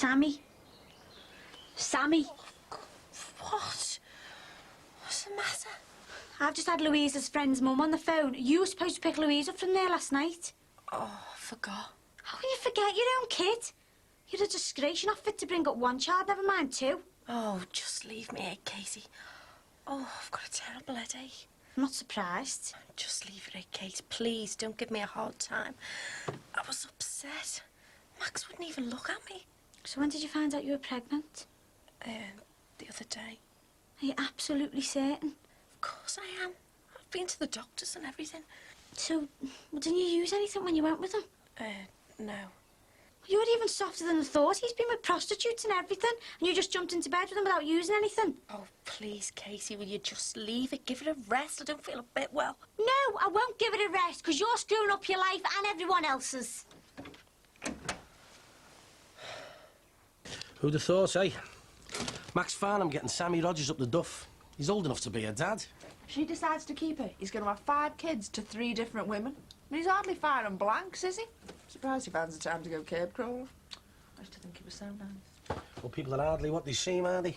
Sammy. Sammy. What? What's the matter? I've just had Louise's friend's mum on the phone. You were supposed to pick Louise up from there last night. Oh, I forgot. How can you forget your own kid? You're a disgrace. You're not fit to bring up one child, never mind two. Oh, just leave me, Katie. Oh, I've got a terrible headache. I'm not surprised. Just leave it, Kate. Please, don't give me a hard time. I was upset. Max wouldn't even look at me. So when did you find out you were pregnant? The other day. Are you absolutely certain? Of course I am. I've been to the doctors and everything. So, didn't you use anything when you went with him? No. You were even softer than I thought. He's been with prostitutes and everything, and you just jumped into bed with him without using anything. Oh, please, Casey, will you just leave it? Give it a rest. I don't feel a bit well. No, I won't give it a rest, because you're screwing up your life and everyone else's. Who'd have thought, eh? Max Farnham getting Sammy Rogers up the duff. He's old enough to be a dad. If she decides to keep it, he's going to have 5 kids to 3 different women. I mean, he's hardly firing blanks, is he? Surprised he finds the time to go cave crawling. I used to think he was so nice. Well, people are hardly what they seem, are they?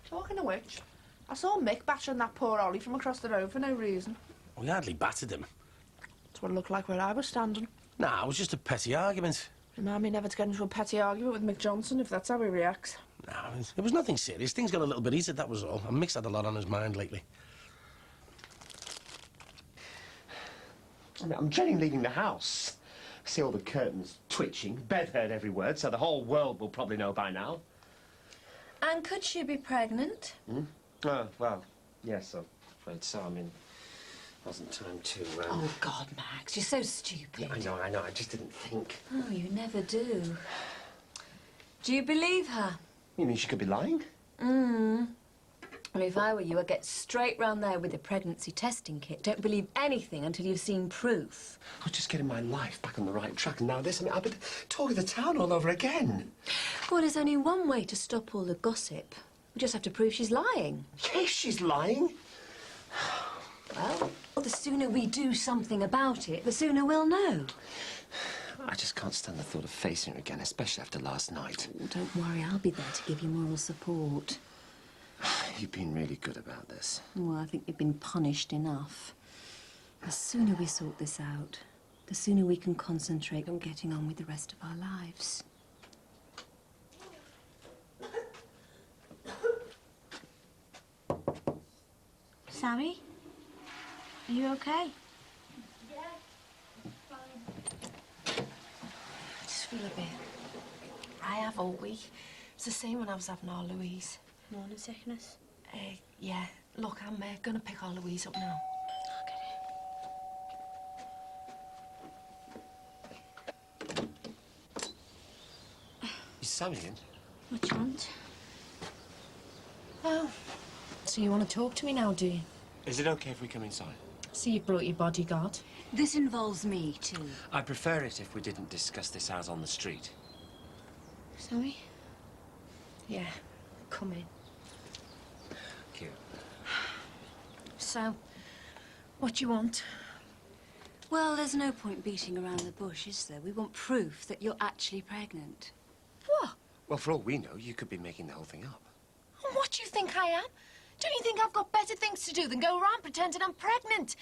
Talking of which, I saw Mick battering that poor Ollie from across the road for no reason. We hardly battered him. That's what it looked like where I was standing. Nah, it was just a petty argument. Remind me never to get into a petty argument with Mick Johnson if that's how he reacts. Nah, it was nothing serious. Things got a little bit heated, that was all. And Mick's had a lot on his mind lately. I mean, I'm dreading leaving the house. I see all the curtains twitching. Bev heard every word, so the whole world will probably know by now. And could she be pregnant? Oh, well, yes, I'm afraid so. I mean, wasn't time to... Oh, God, Max, you're so stupid. Yeah, I know, I just didn't think. Oh, you never do. Do you believe her? You mean she could be lying? Well, if I were you, I'd get straight round there with a pregnancy testing kit. Don't believe anything until you've seen proof. I was just getting my life back on the right track, and now this, I mean, I've been talking the town all over again. Well, there's only one way to stop all the gossip. We just have to prove she's lying. Yes, she's lying. Well, the sooner we do something about it, the sooner we'll know. I just can't stand the thought of facing her again, especially after last night. Oh, don't worry, I'll be there to give you moral support. You've been really good about this. Well, I think you've been punished enough. The sooner we sort this out, the sooner we can concentrate on getting on with the rest of our lives. Sammy? Are you okay? Yeah, fine. I just feel a bit... I have all week. It's the same when I was having our Louise. Morning sickness. Yeah. Look, I'm gonna pick our Louise up now. Is Sammy in? What do you want? Oh, so you want to talk to me now, do you? Is it okay if we come inside? So you've brought your bodyguard? This involves me, too. I'd prefer it if we didn't discuss this out on the street. Sammy? Yeah, come in. Thank you. So, what do you want? Well, there's no point beating around the bush, is there? We want proof that you're actually pregnant. What? Well, for all we know, you could be making the whole thing up. And what do you think I am? Don't you think I've got better things to do than go around pretending I'm pregnant?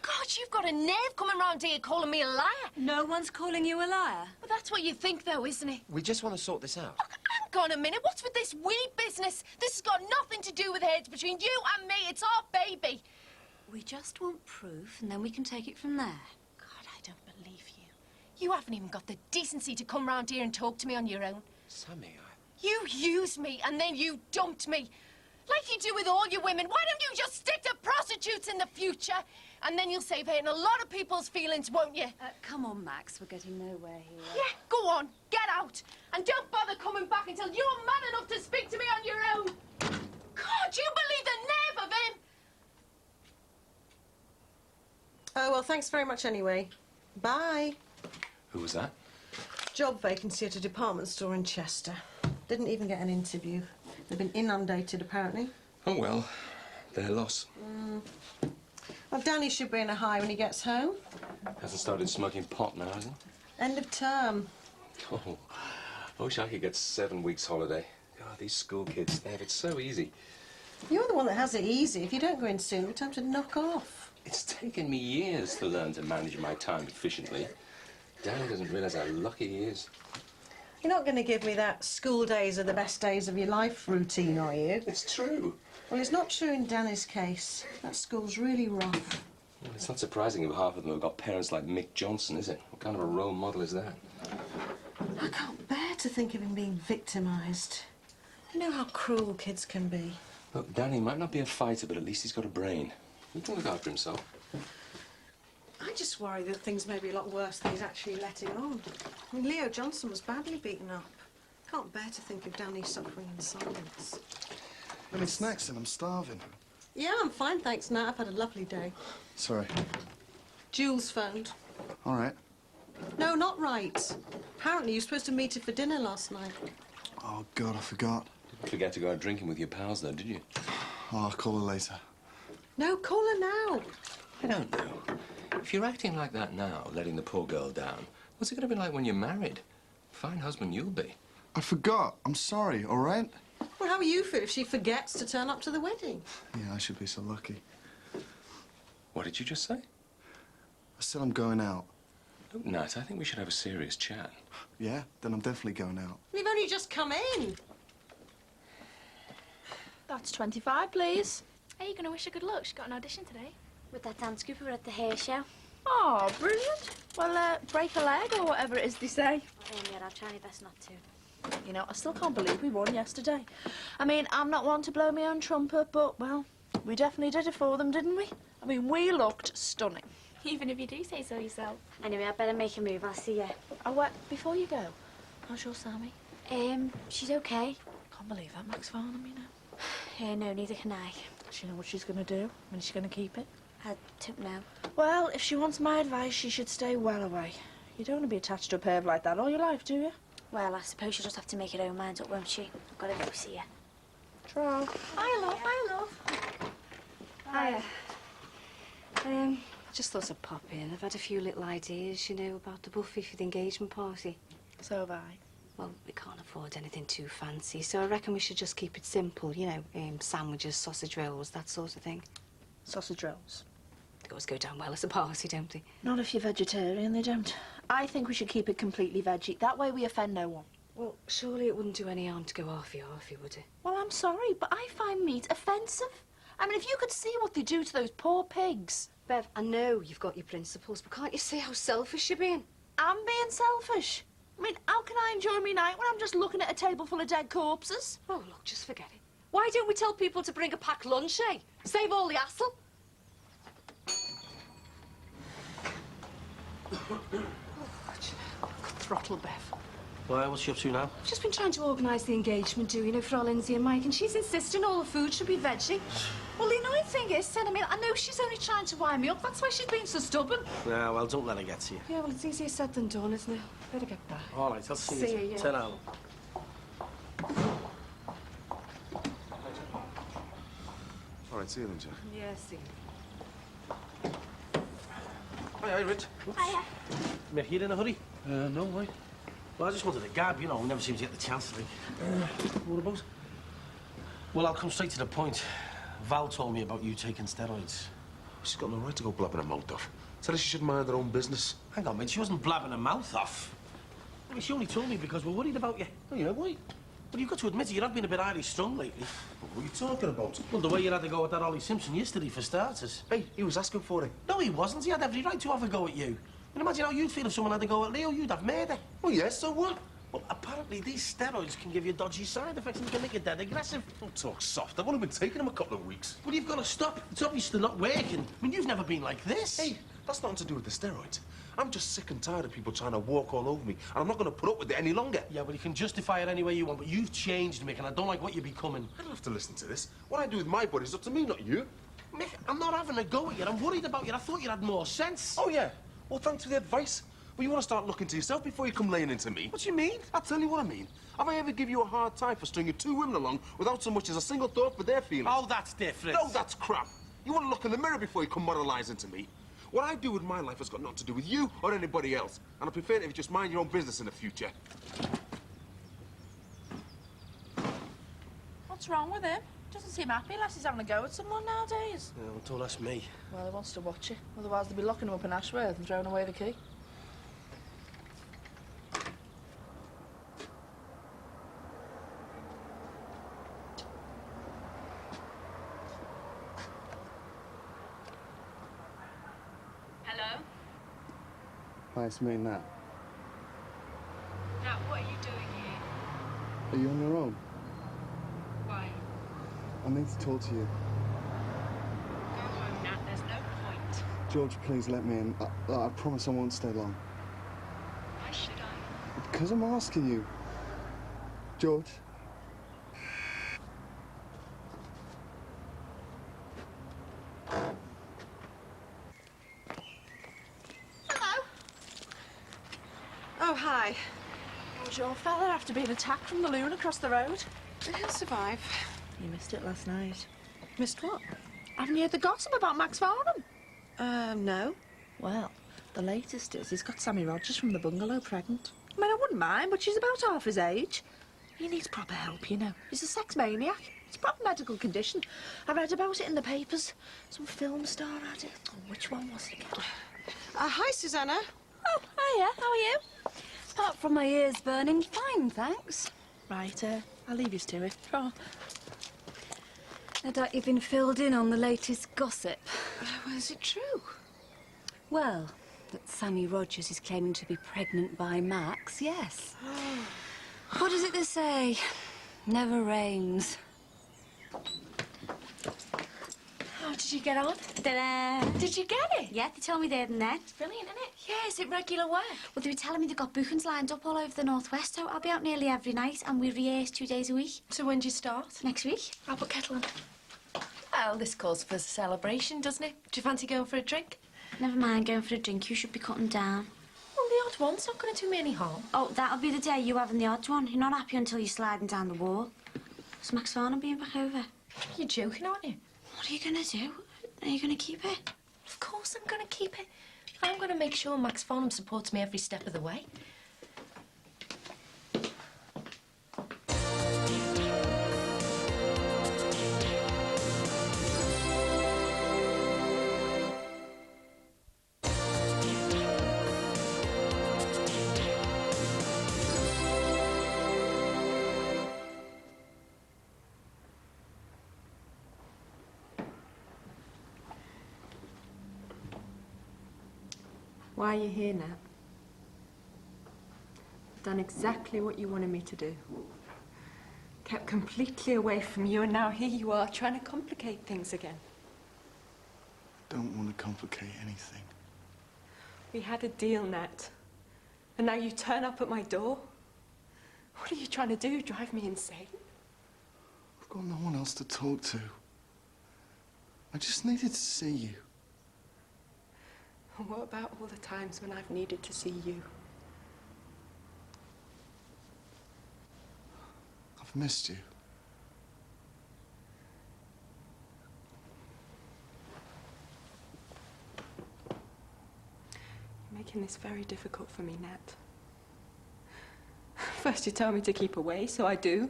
God, you've got a nerve coming round here calling me a liar. No one's calling you a liar. But that's what you think, though, isn't it? We just want to sort this out. Look, hang on a minute. What's with this wee business? This has got nothing to do with it. It's between you and me. It's our baby. We just want proof, and then we can take it from there. God, I don't believe you. You haven't even got the decency to come round here and talk to me on your own. Sammy, You used me, and then you dumped me. Like you do with all your women. Why don't you just stick to prostitutes in the future? And then you'll save hurting a lot of people's feelings, won't you? Come on, Max. We're getting nowhere here. Yeah, go on. Get out. And don't bother coming back until you're man enough to speak to me on your own. God, you believe the nerve of him? Oh, well, thanks very much anyway. Bye. Who was that? Job vacancy at a department store in Chester. Didn't even get an interview. They've been inundated, apparently. Oh, well, their loss. Well, Danny should be in a high when he gets home. Hasn't started smoking pot now, has he? End of term. Oh, I wish I could get 7 weeks holiday. God, these school kids, they have it so easy. You're the one that has it easy. If you don't go in soon, we time to knock off. It's taken me years to learn to manage my time efficiently. Danny doesn't realise how lucky he is. You're not going to give me that school days are the best days of your life routine, are you? It's true. Well, it's not true in Danny's case. That school's really rough. Well, it's not surprising if half of them have got parents like Mick Johnson, is it? What kind of a role model is that? I can't bear to think of him being victimised. You know how cruel kids can be. Look, Danny might not be a fighter, but at least he's got a brain. He can look after himself. I just worry that things may be a lot worse than he's actually letting on. I mean, Leo Johnson was badly beaten up. Can't bear to think of Danny suffering in silence. Any snacks then? I'm starving. Yeah, I'm fine, thanks, Nat. I've had a lovely day. Sorry. Jules phoned. All right. No, not right. Apparently, you were supposed to meet her for dinner last night. Oh, God, I forgot. Didn't forget to go out drinking with your pals, though, did you? Oh, I'll call her later. No, call her now. I don't know. If you're acting like that now, letting the poor girl down, what's it going to be like when you're married? Fine husband you'll be. I forgot. I'm sorry, all right? Well, how will you feel if she forgets to turn up to the wedding? Yeah, I should be so lucky. What did you just say? I said I'm going out. Look, Nat, I think we should have a serious chat. Yeah? Then I'm definitely going out. We've only just come in. That's 25, please. Hey, you're gonna wish her good luck. She's got an audition today. With that dance group who were at the hair show. Oh, brilliant. Well, break a leg or whatever it is they say. Yeah, I'll try my best not to. You know, I still can't believe we won yesterday. I mean, I'm not one to blow my own trumpet, but, well, we definitely did it for them, didn't we? I mean, we looked stunning. Even if you do say so yourself. Anyway, I better make a move. I'll see you. Oh, wait, before you go, how's your Sammy? She's okay. Can't believe that, Max Farnham, you know. Yeah, no, neither can I. Does she know what she's going to do? I mean, is she going to keep it? I don't know. Well, if she wants my advice, she should stay well away. You don't want to be attached to a perv like that all your life, do you? Well, I suppose she'll just have to make her own mind up, won't she? I've got to go see her. Try. Hi, love. Hi, love. Hiya. I just thought I'd pop in. I've had a few little ideas, you know, about the buffet for the engagement party. So have I. Well, we can't afford anything too fancy, so I reckon we should just keep it simple, you know, sandwiches, sausage rolls, that sort of thing. Sausage rolls. They always go down well at a party, don't they? Not if you're vegetarian, they don't. I think we should keep it completely veggie. That way we offend no one. Well, surely it wouldn't do any harm to go halfy-halfy, would it? Well, I'm sorry, but I find meat offensive. I mean, if you could see what they do to those poor pigs. Bev, I know you've got your principles, but can't you see how selfish you're being? I'm being selfish. I mean, how can I enjoy my night when I'm just looking at a table full of dead corpses? Oh, look, just forget it. Why don't we tell people to bring a packed lunch, eh? Save all the hassle. Throttle Bev. Why, what's she up to now? I've just been trying to organise the engagement do, you know, for all Lindsay and Mike, and she's insisting all the food should be veggie. Well, the annoying thing is, Sen, I mean, I know she's only trying to wind me up. That's why she's being so stubborn. Nah, well, don't let her get to you. Yeah, well, it's easier said than done, isn't it? Better get back. All right, I'll see See you. you, yeah. Ta-ra. All right, see you then, Jack. Yeah, see. Hi, Rich. Hiya. Mick, you in a hurry? No, why? Well, I just wanted a gab, you know. Never seem to get the chance to be. What about? Well, I'll come straight to the point. Val told me about you taking steroids. She's got no right to go blabbing her mouth off. Tell her she should mind her own business. Hang on, mate. She wasn't blabbing her mouth off. I mean, she only told me because we're worried about you. Oh, yeah, why? Well, you've got to admit it. You have been a bit Irish strong lately. What are you talking about? Well, the way you had to go at that Ollie Simpson yesterday, for starters. Hey, he was asking for it. No, he wasn't. He had every right to have a go at you. And imagine how you'd feel if someone had to go at Leo. You'd have murder. Oh, yes, so what? Well, apparently these steroids can give you dodgy side effects and can make you dead aggressive. Don't talk soft. I've only been taking them a couple of weeks. Well, you've got to stop. It's obviously not working. I mean, you've never been like this. Hey, that's nothing to do with the steroids. I'm just sick and tired of people trying to walk all over me, and I'm not going to put up with it any longer. Yeah, well, you can justify it any way you want, but you've changed, Mick, and I don't like what you're becoming. I don't have to listen to this. What I do with my body is up to me, not you. Mick, I'm not having a go at you. I'm worried about you. I thought you had more sense. Oh, yeah? Well, thanks for the advice. But you want to start looking to yourself before you come laying into me. What do you mean? I'll tell you what I mean. Have I ever give you a hard time for stringing two women along without so much as a single thought for their feelings? Oh, that's different. No, that's crap. You want to look in the mirror before you come moralising to me. What I do with my life has got nothing to do with you or anybody else. And I prefer it if you just mind your own business in the future. What's wrong with him? Doesn't seem happy unless he's having a go at someone nowadays. Yeah, well, don't ask me. Well, he wants to watch it. Otherwise, they'll be locking him up in Ashworth and throwing away the key. Hello? Hi, it's me, Nat. Now, what are you doing here? Are you on your own? Why? I need to talk to you. Go home, Nat. There's no point. George, please let me in. I promise I won't stay long. Why should I? Because I'm asking you. George? Hello. Oh, hi. How's your fella after being attacked from the loon across the road? He'll survive. You missed it last night. Missed what? Haven't you heard the gossip about Max Farnham? No. Well, the latest is he's got Sammy Rogers from the bungalow pregnant. I mean, I wouldn't mind, but she's about half his age. He needs proper help, you know. He's a sex maniac. It's a proper medical condition. I read about it in the papers. Some film star had it. Oh, which one was it again? Hi, Susanna. Oh, hiya. How are you? Apart from my ears burning, fine, thanks. Right, I'll leave you to it. Oh. No doubt you've been filled in on the latest gossip. Well, is it true? Well, that Sammy Rogers is claiming to be pregnant by Max, yes. What is it they say? Never rains. How did you get on? Ta-da! Did you get it? Yeah, they told me there and then. It's brilliant, isn't it? Yeah, is it regular work? Well, they were telling me they've got bookings lined up all over the northwest, so I'll be out nearly every night, and we rehearse 2 days a week. So when do you start? Next week. I'll put kettle on. Well, this calls for a celebration, doesn't it? Do you fancy going for a drink? Never mind going for a drink, you should be cutting down. Well, the odd one's not going to do me any harm. Oh, that'll be the day you having the odd one. You're not happy until you're sliding down the wall. Is Max Farnham being back over? You're joking, aren't you? What are you going to do? Are you going to keep it? Of course I'm going to keep it. I'm going to make sure Max Farnham supports me every step of the way. Why are you here now? I've done exactly what you wanted me to do. Kept completely away from you, and now here you are trying to complicate things again. Don't want to complicate anything. We had a deal, Nat. And now you turn up at my door? What are you trying to do? Drive me insane? I've got no one else to talk to. I just needed to see you. And what about all the times when I've needed to see you? I've missed you. You're making this very difficult for me, Nat. First you tell me to keep away, so I do.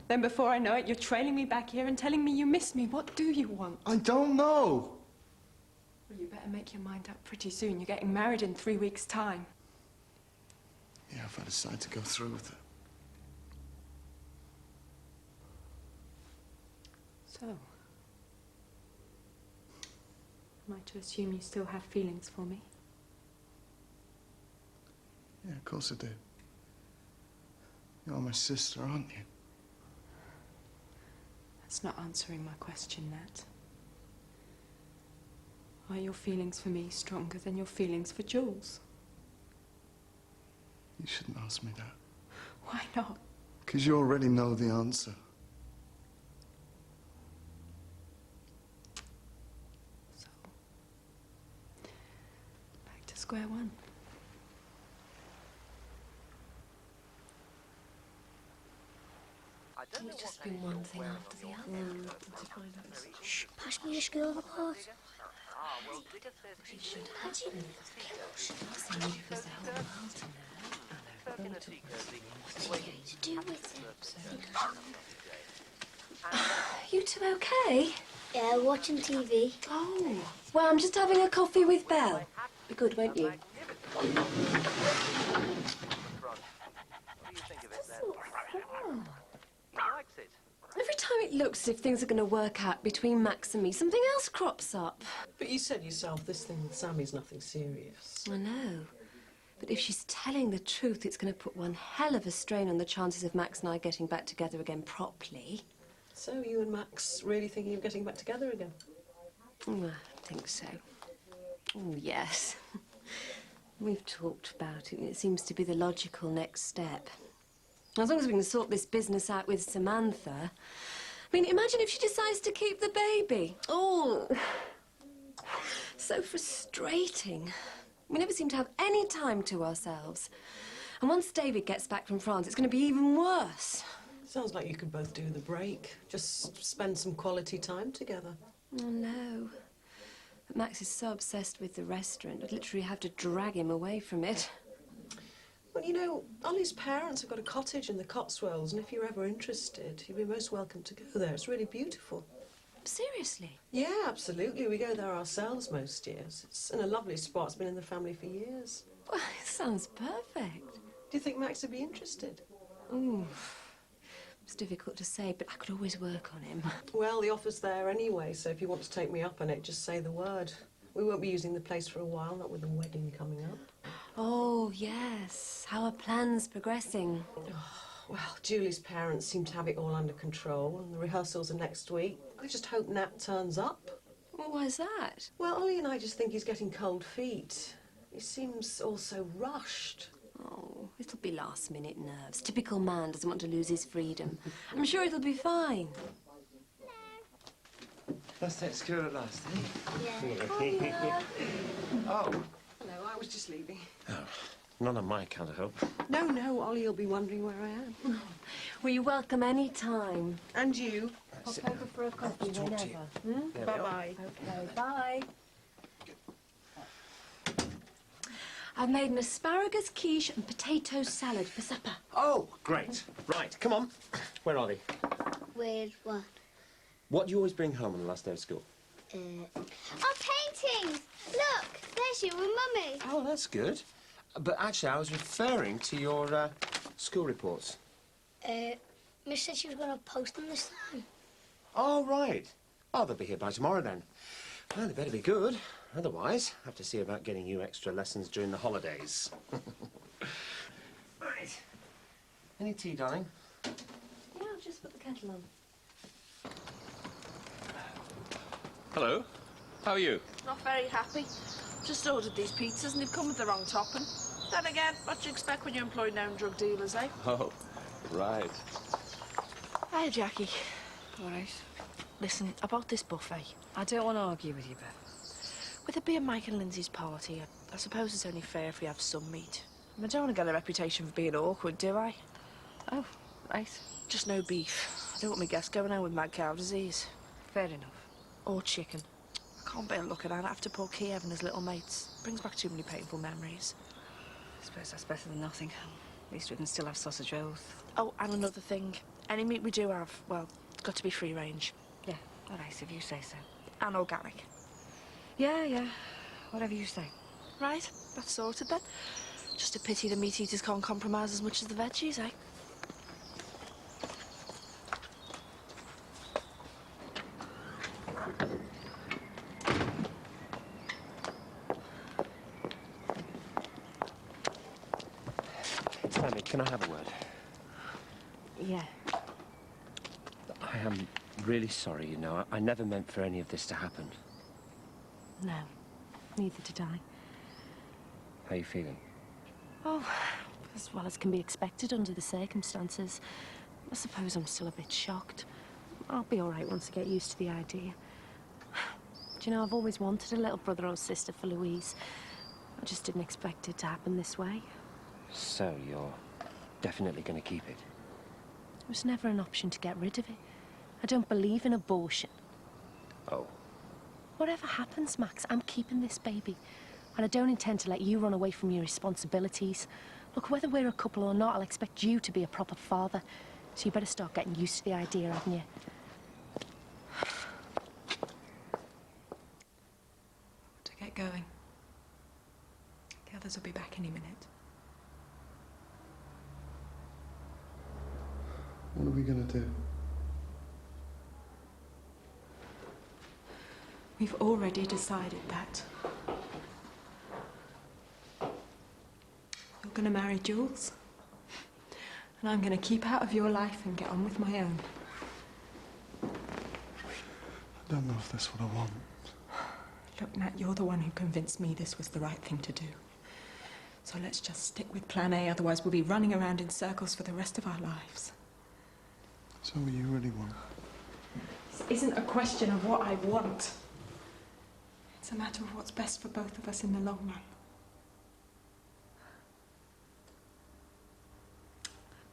Then before I know it, you're trailing me back here and telling me you miss me. What do you want? I don't know. Well, you better make your mind up pretty soon. You're getting married in 3 weeks' time. Yeah, if I decide to go through with it. So, am I to assume you still have feelings for me? Yeah, of course I do. You're my sister, aren't you? That's not answering my question, Nat. Are your feelings for me stronger than your feelings for Jules? You shouldn't ask me that. Why not? Because you already know the answer. So, back to square one. It's just been one thing after the other. Shh, pass me your school report. You should have been. Nothing for the whole world to know. To do with You two okay? Yeah, watching TV. Oh. Well, I'm just having a coffee with Belle. Be good, won't you? Every time it looks as if things are going to work out between Max and me, something else crops up. But you said yourself this thing with Sammy's nothing serious. I know. But if she's telling the truth, it's going to put one hell of a strain on the chances of Max and I getting back together again properly. So you and Max really thinking of getting back together again? I think so. Oh, yes. We've talked about it, and it seems to be the logical next step. As long as we can sort this business out with Samantha. I mean, imagine if she decides to keep the baby. Oh, so frustrating. We never seem to have any time to ourselves. And once David gets back from France, it's going to be even worse. Sounds like you could both do the break. Just spend some quality time together. Oh, no. But Max is so obsessed with the restaurant, I'd literally have to drag him away from it. Well, you know, Ollie's parents have got a cottage in the Cotswolds, and if you're ever interested, you'd be most welcome to go there. It's really beautiful. Seriously? Yeah, absolutely. We go there ourselves most years. It's in a lovely spot. It's been in the family for years. Well, it sounds perfect. Do you think Max would be interested? Ooh. It's difficult to say, but I could always work on him. Well, the offer's there anyway, so if you want to take me up on it, just say the word. We won't be using the place for a while, not with the wedding coming up. Oh, yes. How are plans progressing? Well, Julie's parents seem to have it all under control, and the rehearsals are next week. I just hope Nat turns up. Well, why's that? Well, Ollie and I just think he's getting cold feet. He seems all so rushed. Oh, it'll be last-minute nerves. Typical man doesn't want to lose his freedom. I'm sure it'll be fine. First day at school at last, eh? Yeah. Oh. Hello, I was just leaving. Oh, none on my account, I hope. No, Ollie will be wondering where I am. Well, you're welcome any time. And you. Pop over for a coffee whenever. Bye-bye. Okay, bye. I've made an asparagus quiche and potato salad for supper. Oh, great. Right, come on. Where are they? With what? What do you always bring home on the last day of school? Oh, paintings! Look, there's you and Mummy. Oh, that's good. But actually, I was referring to your school reports. Miss said she was going to post them this time. Oh, right. Oh, they'll be here by tomorrow, then. Well, they better be good. Otherwise, I have to see about getting you extra lessons during the holidays. Right. Any tea, darling? Yeah, I'll just put the kettle on. Hello. How are you? Not very happy. Just ordered these pizzas and they've come with the wrong topping. Then again, what do you expect when you employ known drug dealers, eh? Oh, right. Hi, Jackie. All right. Listen, about this buffet. I don't want to argue with you, Beth. With it being Mike and Lindsay's party, I suppose it's only fair if we have some meat. I don't want to get a reputation for being awkward, do I? Oh, right. Just no beef. I don't want my guests going out with mad cow disease. Fair enough. Or chicken. I can't bear looking at it after poor Kiev and his little mates. Brings back too many painful memories. I suppose that's better than nothing. At least we can still have sausage rolls. Oh, and another thing. Any meat we do have, well, it's got to be free range. Yeah, all right, if you say so. And organic. Yeah. Whatever you say. Right, that's sorted then. Just a pity the meat eaters can't compromise as much as the veggies, eh? Sammy, can I have a word? Yeah. I am really sorry, you know. I never meant for any of this to happen. No, neither did I. How are you feeling? Oh, as well as can be expected under the circumstances. I suppose I'm still a bit shocked. I'll be all right once I get used to the idea. Do you know, I've always wanted a little brother or sister for Louise. I just didn't expect it to happen this way. So, you're definitely going to keep it? It was never an option to get rid of it. I don't believe in abortion. Oh. Whatever happens, Max, I'm keeping this baby. And I don't intend to let you run away from your responsibilities. Look, whether we're a couple or not, I'll expect you to be a proper father. So you better start getting used to the idea, haven't you? To get going. The others will be back any minute. What are we gonna do? We've already decided that. You're gonna marry Jules. And I'm gonna keep out of your life and get on with my own. I don't know if that's what I want. Look, Nat, you're the one who convinced me this was the right thing to do. So let's just stick with plan A, otherwise we'll be running around in circles for the rest of our lives. So what you really want? This isn't a question of what I want. It's a matter of what's best for both of us in the long run.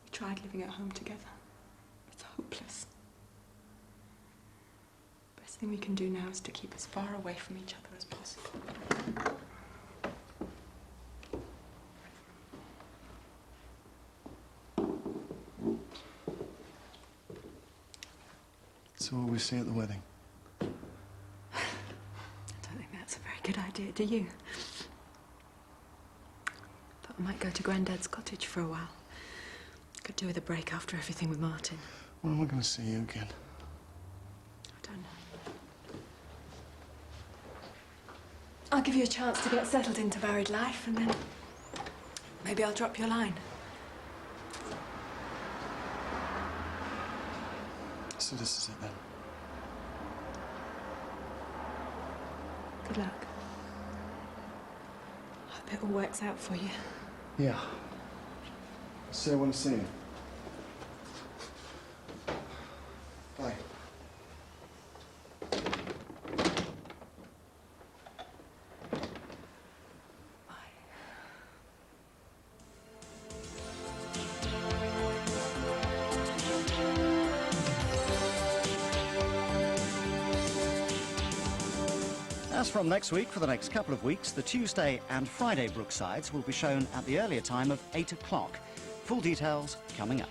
We tried living at home together. It's hopeless. Best thing we can do now is to keep as far away from each other as possible. So what we see at the wedding? I don't think that's a very good idea, do you? But I might go to Grandad's cottage for a while. Could do with a break after everything with Martin. When am I going to see you again? I don't know. I'll give you a chance to get settled into married life, and then maybe I'll drop you a line. So this is it then? Good luck. Hope it all works out for you. Yeah. Say I want to see you. Bye. As from next week, for the next couple of weeks, the Tuesday and Friday Brooksides will be shown at the earlier time of 8 o'clock. Full details coming up.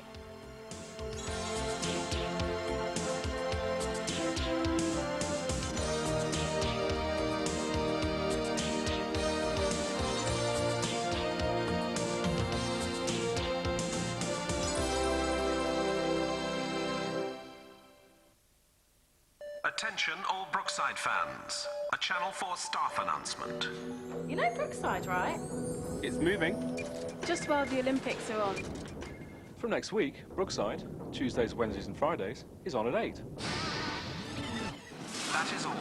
Attention all Brookside fans. A Channel 4 staff announcement. You know Brookside, right? It's moving. Just while the Olympics are on. From next week, Brookside, Tuesdays, Wednesdays and Fridays, is on at 8. That is all.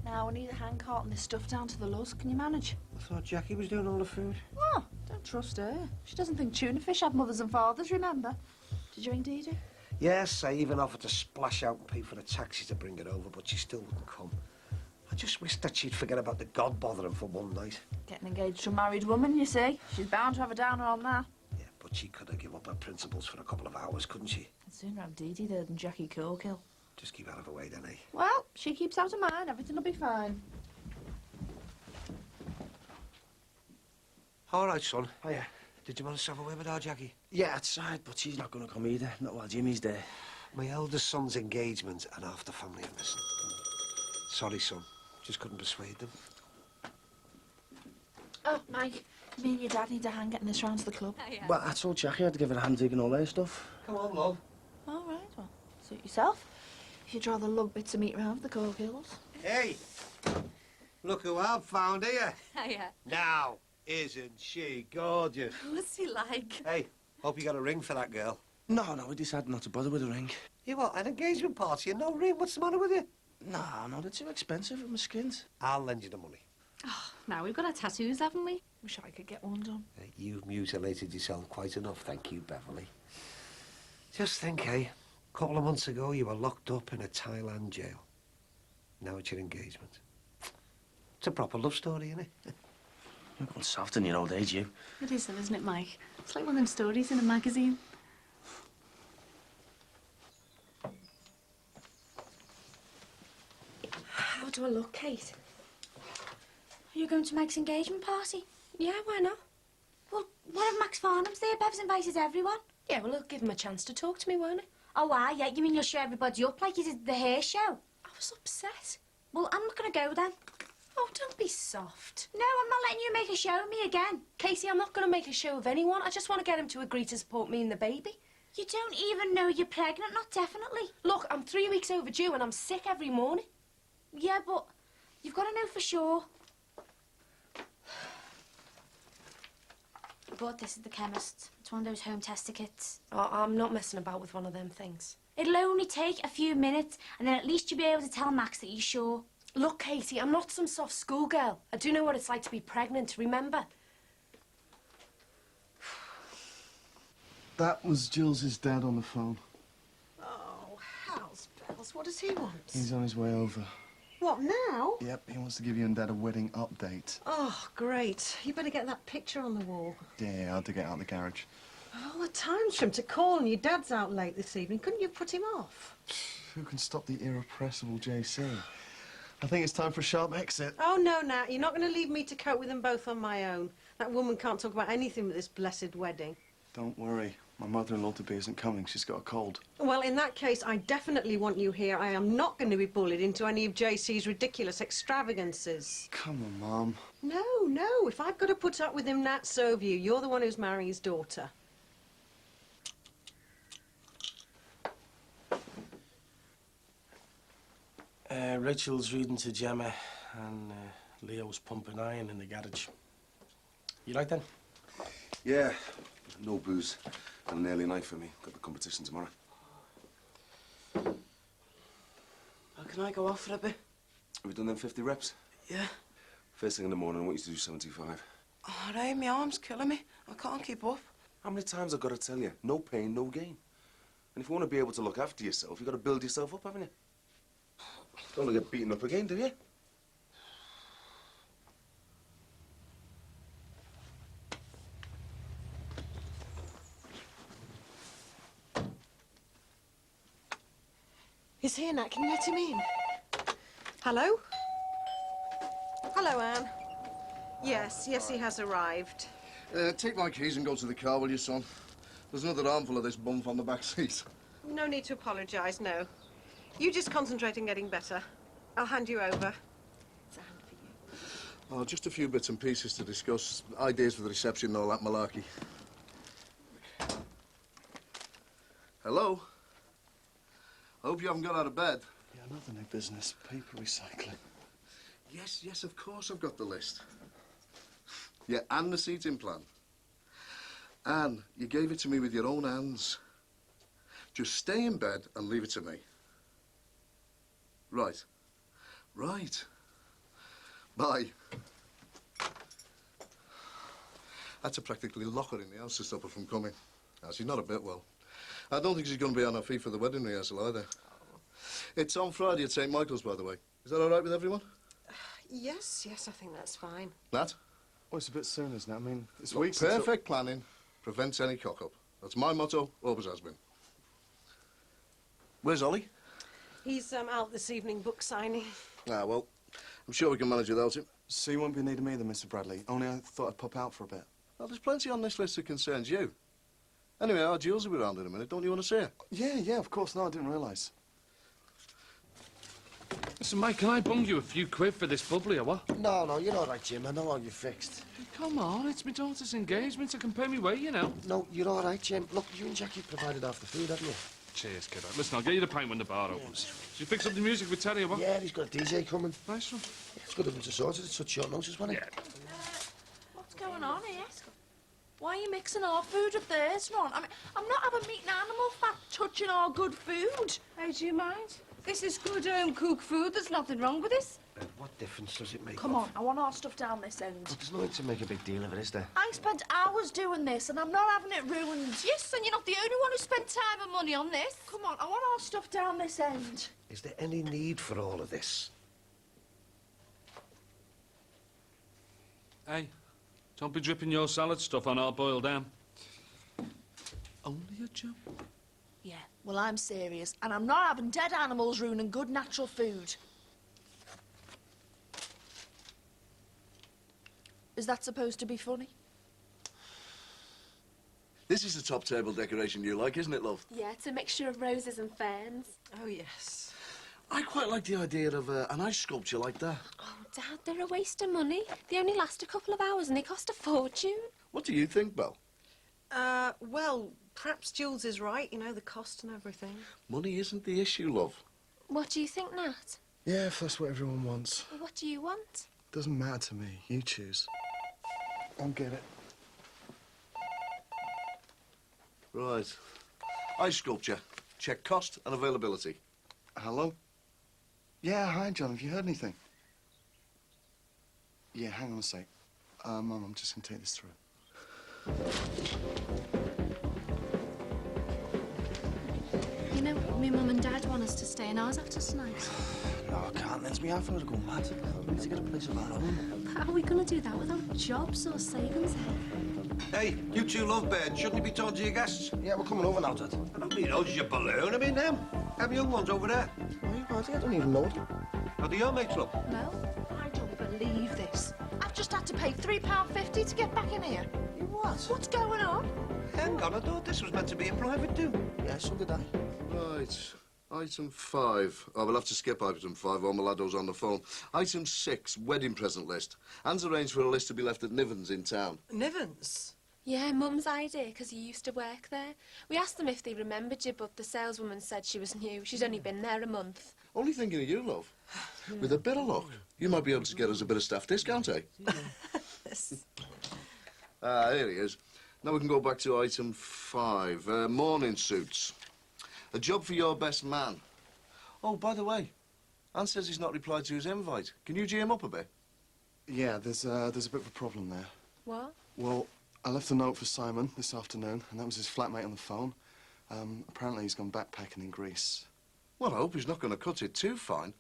Now, I need a hand carting this stuff down to the Luz. Can you manage? I thought Jackie was doing all the food. Oh, don't trust her. She doesn't think tuna fish have mothers and fathers, remember? Did you ring Dee Dee? Yes, I even offered to splash out and pay for a taxi to bring it over, but she still wouldn't come. I just wished that she'd forget about the god bothering for one night. Getting engaged to a married woman, you see. She's bound to have a downer on that. Yeah, but she could have given up her principles for a couple of hours, couldn't she? I'd sooner have Dee Dee there than Jackie Corkill. Just keep out of her way, then, eh? Well, she keeps out of mine. Everything will be fine. All right, son. Oh, yeah. Did you want to have a word with our Jackie? Yeah, that's right, but she's not going to come either. Not while Jimmy's there. My eldest son's engagement and half the family are missing. Sorry, son. Just couldn't persuade them. Oh, Mike, me and your dad need a hand getting this round to the club. Oh, yeah. Well, I told Jackie I had to give her a hand digging all their stuff. Come on, love. All right, well, suit yourself. If you'd rather lug bits of meat round for the Corkills. Hey! Look who I've found here. Hiya. Now, isn't she gorgeous? What's he like? Hey, hope you got a ring for that girl. No, we decided not to bother with a ring. You what, an engagement party and no ring? What's the matter with you? No, they're too expensive for my skins. I'll lend you the money. Oh, now we've got our tattoos, haven't we? Wish I could get one done. You've mutilated yourself quite enough, thank you, Beverly. Just think, eh? A couple of months ago, you were locked up in a Thailand jail. Now it's your engagement. It's a proper love story, isn't it? You're going soft in your old age, you. It is, isn't it, Mike? It's like one of them stories in a magazine. How do I look, Kate? Are you going to Mike's engagement party? Yeah, why not? Well, what if Max Farnham's there? Bev's invited everyone. Yeah, well, it'll give him a chance to talk to me, won't it? Oh, yeah. You mean you'll show everybody up like you did the hair show? I was upset. Well, I'm not going to go then. Oh, don't be soft. No, I'm not letting you make a show of me again. Casey, I'm not going to make a show of anyone. I just want to get him to agree to support me and the baby. You don't even know you're pregnant, not definitely. Look, I'm 3 weeks overdue and I'm sick every morning. Yeah, but you've got to know for sure. But this is the chemist. It's one of those home tester kits. Oh, I'm not messing about with one of them things. It'll only take a few minutes, and then at least you'll be able to tell Max that you're sure. Look, Katie, I'm not some soft schoolgirl. I do know what it's like to be pregnant, remember? That was Jules' dad on the phone. Oh, how's bells? What does he want? He's on his way over. What, now? Yep, he wants to give you and Dad a wedding update. Oh, great. You better get that picture on the wall. Yeah, I'll dig it out of the garage. Oh, the time's for him to call, and your dad's out late this evening. Couldn't you put him off? Who can stop the irrepressible JC? I think it's time for a sharp exit. Oh, no, Nat. You're not going to leave me to cope with them both on my own. That woman can't talk about anything with this blessed wedding. Don't worry. My mother-in-law-to-be isn't coming. She's got a cold. Well, in that case, I definitely want you here. I am not going to be bullied into any of JC's ridiculous extravagances. Come on, Mum. No. If I've got to put up with him, Nat, so have you. You're the one who's marrying his daughter. Rachel's reading to Gemma, and Leo's pumping iron in the garage. You right then? Yeah, no booze. And an early night for me. Got the competition tomorrow. Well, can I go off for a bit? Have you done them 50 reps? Yeah. First thing in the morning, I want you to do 75. Oh, Ray, my arm's killing me. I can't keep up. How many times I've got to tell you? No pain, no gain. And if you want to be able to look after yourself, you've got to build yourself up, haven't you? Don't want to get beaten up again, do you? He's here, Nat. Can you let him in? Hello? Hello, Anne. Yes, he has arrived. Take my keys and go to the car, will you, son? There's another armful of this bump on the back seat. No need to apologise, no. You just concentrate on getting better. I'll hand you over. It's a hand for you. Oh, just a few bits and pieces to discuss. Ideas for the reception and all that malarkey. Hello? I hope you haven't got out of bed. Yeah, another new business, paper recycling. Yes, of course I've got the list. Yeah, and the seating plan. Anne, you gave it to me with your own hands. Just stay in bed and leave it to me. Right. Bye. I had to practically lock her in the house to stop her from coming. Now, she's not a bit well. I don't think she's going to be on her feet for the wedding rehearsal either. It's on Friday at St. Michael's, by the way. Is that all right with everyone? Yes, I think that's fine. Nat? Oh, it's a bit soon, isn't it? I mean, it's Look, weeks. perfect planning prevents any cock-up. That's my motto, always has been. Where's Ollie? He's out this evening book signing. Ah, well, I'm sure we can manage without him. So you won't be needing me then, Mr. Bradley. Only I thought I'd pop out for a bit. Well, there's plenty on this list that concerns you. Anyway, our Jules will be round in a minute. Don't you want to see her? Yeah, of course. No, I didn't realise. Listen, mate, can I bung you a few quid for this bubbly or what? No, you're all right, Jim. I know how you're fixed. Come on, it's my daughter's engagement. I can pay me way, you know. No, you're all right, Jim. Look, you and Jackie provided half the food, haven't you? Cheers, kiddo. Listen, I'll get you the pint when the bar opens. Did you fix up the music with Terry or what? Yeah, he's got a DJ coming. Nice one. It's good of him to sort it at such short notice, wasn't it? What's going on here? Why are you mixing our food with theirs, Ron? I mean, I'm not having meat and animal fat touching our good food. Hey, do you mind? This is good home-cooked food. There's nothing wrong with this. What difference does it make? Come on, I want our stuff down this end. There's no need to make a big deal of it, is there? I spent hours doing this and I'm not having it ruined. Yes, and you're not the only one who spent time and money on this. Come on, I want our stuff down this end. Is there any need for all of this? Hey, don't be dripping your salad stuff on our boiled ham. Only a joke. Yeah, well, I'm serious, and I'm not having dead animals ruining good natural food. Is that supposed to be funny? This is the top table decoration you like, isn't it, love? Yeah, it's a mixture of roses and ferns. Oh, yes. I quite like the idea of an ice sculpture like that. Oh, Dad, they're a waste of money. They only last a couple of hours and they cost a fortune. What do you think, Belle? Well, perhaps Jules is right, you know, the cost and everything. Money isn't the issue, love. What do you think, Nat? Yeah, if that's what everyone wants. Well, what do you want? Doesn't matter to me. You choose. I'll get it. Right. Ice sculpture. Check cost and availability. Hello? Yeah, hi, John. Have you heard anything? Yeah, hang on a sec. Mum, I'm just going to take this through. You know, my mum and dad want us to stay in ours after tonight. No, I can't. It's me. I feel to go mad. We need to get a place of our own. How are we going to do that without jobs or savings? Hey, you two lovebirds, shouldn't you be talking to your guests? Yeah, we're coming over now, Dad. I don't mean those, your balloon. I mean them. Them young ones over there. Are you party? I don't even know them. Are they your mates, love? No, I don't believe this. I've just had to pay £3.50 to get back in here. You what? What's going on? Hang on, I thought this was meant to be in private, too. Yeah, so did I. Right. Item 5. Oh, we'll have to skip item 5 while Milado's on the phone. Item 6, wedding present list. Anne's arranged for a list to be left at Niven's in town. Niven's? Yeah, Mum's idea, because you used to work there. We asked them if they remembered you, but the saleswoman said she was new. She's only been there a month. Only thinking of you, love. With a bit of luck, you might be able to get us a bit of staff discount, eh? Here he is. Now we can go back to item 5. Morning suits. A job for your best man. Oh, by the way, Anne says he's not replied to his invite. Can you G him up a bit? Yeah, there's a bit of a problem there. What? Well, I left a note for Simon this afternoon, and that was his flatmate on the phone. Apparently he's gone backpacking in Greece. Well, I hope he's not going to cut it too fine.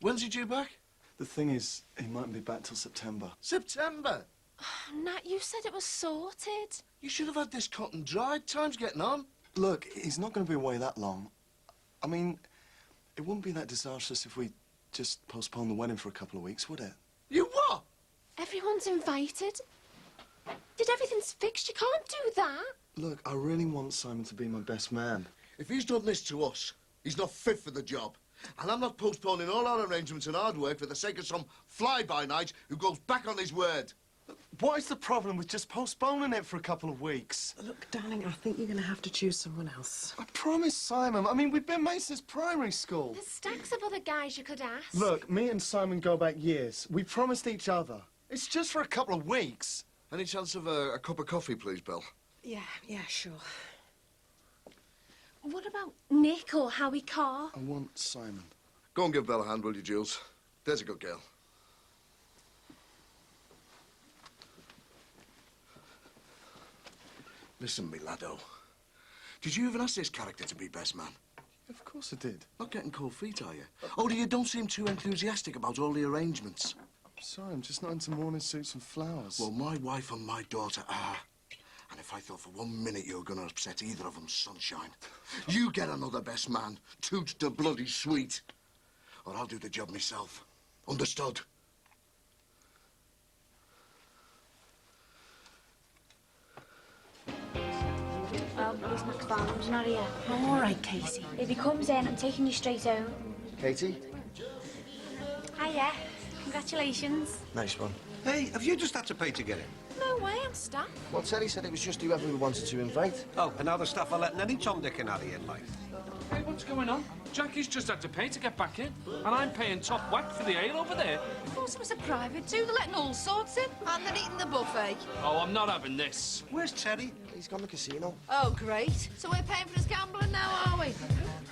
When's he due back? The thing is, he mightn't be back till September. September? Oh, Nat, you said it was sorted. You should have had this cut and dried. Time's getting on. Look, he's not going to be away that long. I mean, it wouldn't be that disastrous if we just postponed the wedding for a couple of weeks, would it? You what? Everyone's invited. Did everything's fixed? You can't do that. Look, I really want Simon to be my best man. If he's done this to us, he's not fit for the job. And I'm not postponing all our arrangements and hard work for the sake of some fly-by-night who goes back on his word. What is the problem with just postponing it for a couple of weeks? Look, darling, I think you're going to have to choose someone else. I promise, Simon. I mean, we've been mates since primary school. There's stacks of other guys you could ask. Look, me and Simon go back years. We promised each other. It's just for a couple of weeks. Any chance of a cup of coffee, please, Bill? Yeah, sure. What about Nick or Howie Carr? I want Simon. Go and give Belle a hand, will you, Jules? There's a good girl. Listen, Milado. Did you even ask this character to be best man? Of course I did. Not getting cold feet, are you? Oh, you don't seem too enthusiastic about all the arrangements. Sorry, I'm just not into morning suits and flowers. Well, my wife and my daughter are. And if I thought for 1 minute you were going to upset either of them, sunshine, you get another best man, toot the bloody sweet. Or I'll do the job myself. Understood? Well, Miss McFarlane's not here. All right, Katie. If he comes in, I'm taking you straight home. Katie? Hiya. Congratulations. Nice one. Hey, have you just had to pay to get in? No way, I'm staff. Well, Terry said it was just whoever we wanted to invite. Oh, and now the staff are letting any Tom, Dick and Harry in, like. Hey, what's going going on? Jackie's just had to pay to get back in, and I'm paying top whack for the ale over there. I thought it was a private too. They're letting all sorts in. And they're eating the buffet. Oh, I'm not having this. Where's Teddy? He's gone to the casino. Oh, great. So we're paying for his gambling now, are we?